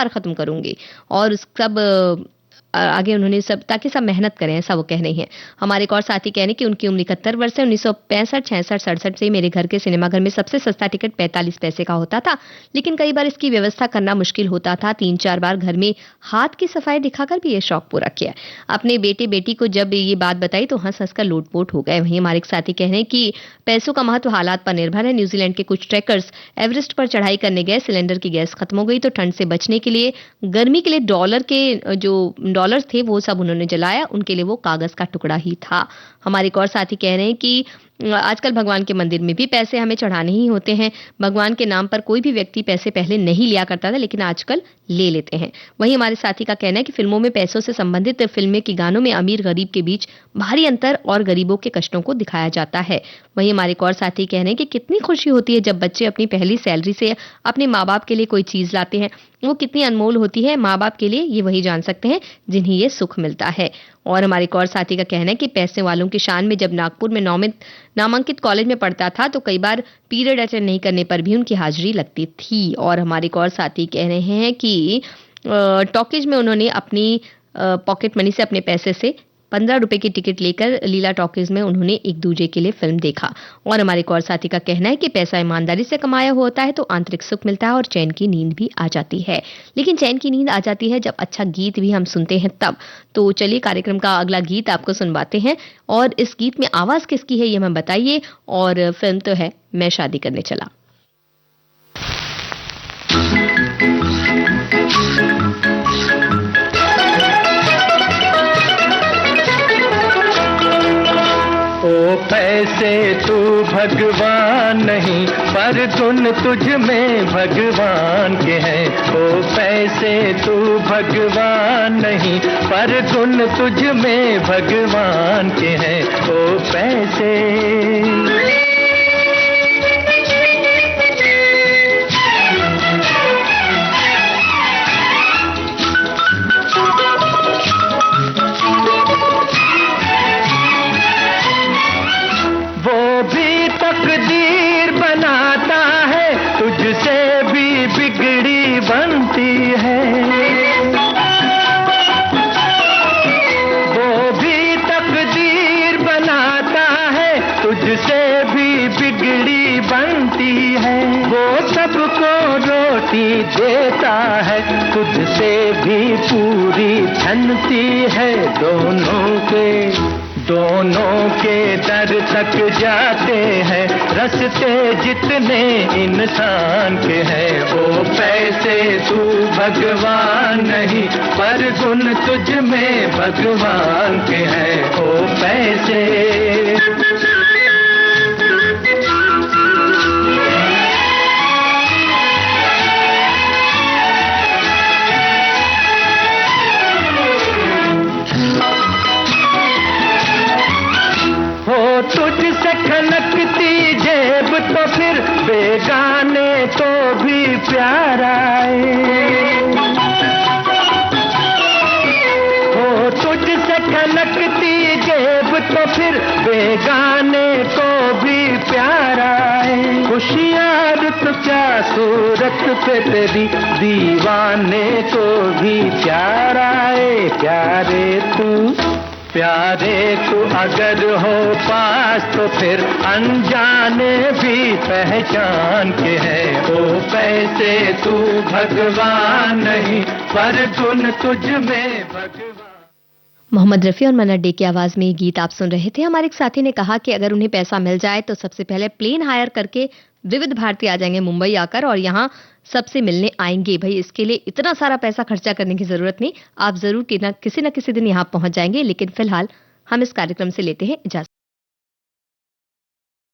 खत्म करूंगी, और सब आगे उन्होंने सब ताकि सब मेहनत करें, ऐसा वो कह रही हैं। हमारे एक और साथी कह रहे हैं कि उनकी उम्र 71 वर्ष है। 1965, 66, 67 से मेरे घर के सिनेमाघर में सबसे सस्ता टिकट 45 पैसे का होता था, लेकिन कई बार इसकी व्यवस्था करना मुश्किल होता था। 3-4 बार घर में हाथ की सफाई दिखाकर भी ये शौक पूरा किया। अपने बेटे बेटी को जब ये बात बताई तो हंस हंस कर लोटपोट हो गए। वहीं हमारे एक साथी कह रहे हैं कि पैसों का महत्व हालात पर निर्भर है। न्यूजीलैंड के कुछ ट्रैकर्स एवरेस्ट पर चढ़ाई करने गए, सिलेंडर की गैस खत्म हो गई तो ठंड से बचने के लिए, गर्मी के लिए डॉलर थे वो सब उन्होंने जलाया, उनके लिए वो कागज का टुकड़ा ही था। हमारे एक और साथी कह रहे हैं कि आजकल भगवान के मंदिर में भी पैसे हमें चढ़ाने ही होते हैं। भगवान के नाम पर कोई भी व्यक्ति पैसे पहले नहीं लिया करता था, लेकिन आजकल ले लेते हैं। वहीं हमारे साथी का कहना है कि फिल्मों में पैसों से संबंधित फिल्में की गानों में अमीर गरीब के बीच भारी अंतर और गरीबों के कष्टों को दिखाया जाता है। वहीं हमारे एक और साथी कह रहे हैं कि कितनी खुशी होती है जब बच्चे अपनी पहली सैलरी से अपने माँ बाप के लिए कोई चीज लाते हैं। वो कितनी अनमोल होती है माँ बाप के लिए, ये वही जान सकते हैं जिन्हें ये सुख मिलता है। और हमारे एक और साथी का कहना है कि पैसे वालों की शान में जब नागपुर में नामांकित कॉलेज में पढ़ता था तो कई बार पीरियड अटेंड नहीं करने पर भी उनकी हाजिरी लगती थी। और हमारे एक और साथी कह रहे हैं कि टॉकीज में उन्होंने अपनी पॉकेट मनी से अपने पैसे से 15 रुपए की टिकट लेकर लीला टॉकीज में उन्होंने एक दूजे के लिए फिल्म देखा। और हमारे एक और साथी का कहना है कि पैसा ईमानदारी से कमाया होता है तो आंतरिक सुख मिलता है और चैन की नींद भी आ जाती है। लेकिन चैन की नींद आ जाती है जब अच्छा गीत भी हम सुनते हैं तब। तो चलिए कार्यक्रम का अगला गीत आपको सुनवाते हैं, और इस गीत में आवाज किसकी है ये हमें बताइए, और फिल्म तो है मैं शादी करने चला। ओ पैसे तू भगवान नहीं पर गुण तुझ में भगवान के हैं। ओ पैसे तू भगवान नहीं पर गुण तुझ में भगवान के हैं। ओ पैसे तकदीर बनाता है, तुझसे भी बिगड़ी बनती है। वो भी तकदीर बनाता है, तुझसे भी बनती है, वो सबको रोटी देता है, तुझसे भी पूरी ठनती है। दोनों के दर तक जाते हैं रस्ते जितने इंसान के हैं। ओ पैसे तू भगवान नहीं, पर गुण तुझ में भगवान के हैं। ओ पैसे तुझसे खनकती जेब तो फिर बेगाने को भी प्यार आए। हो तुझसे खनकती जेब तो फिर बेगाने को भी प्यार आए। होशियार तो क्या सूरत पे तेरी, दीवाने को भी प्यार आए। प्यारे तू अगर हो पास तो फिर अनजाने भी पहचान के हैं। ओ पैसे तू भगवान नहीं, पर गुण तुझ में भगवान। मोहम्मद रफ़ी और मन्ना डे की आवाज में ये गीत आप सुन रहे थे। हमारे एक साथी ने कहा कि अगर उन्हें पैसा मिल जाए तो सबसे पहले प्लेन हायर करके विविध भारती आ जाएंगे मुंबई आकर और यहाँ सबसे मिलने आएंगे। भाई इसके लिए इतना सारा पैसा खर्चा करने की जरूरत नहीं, आप जरूर किसी न किसी दिन यहाँ पहुंच जाएंगे। लेकिन फिलहाल हम इस कार्यक्रम से लेते हैं इजाजत।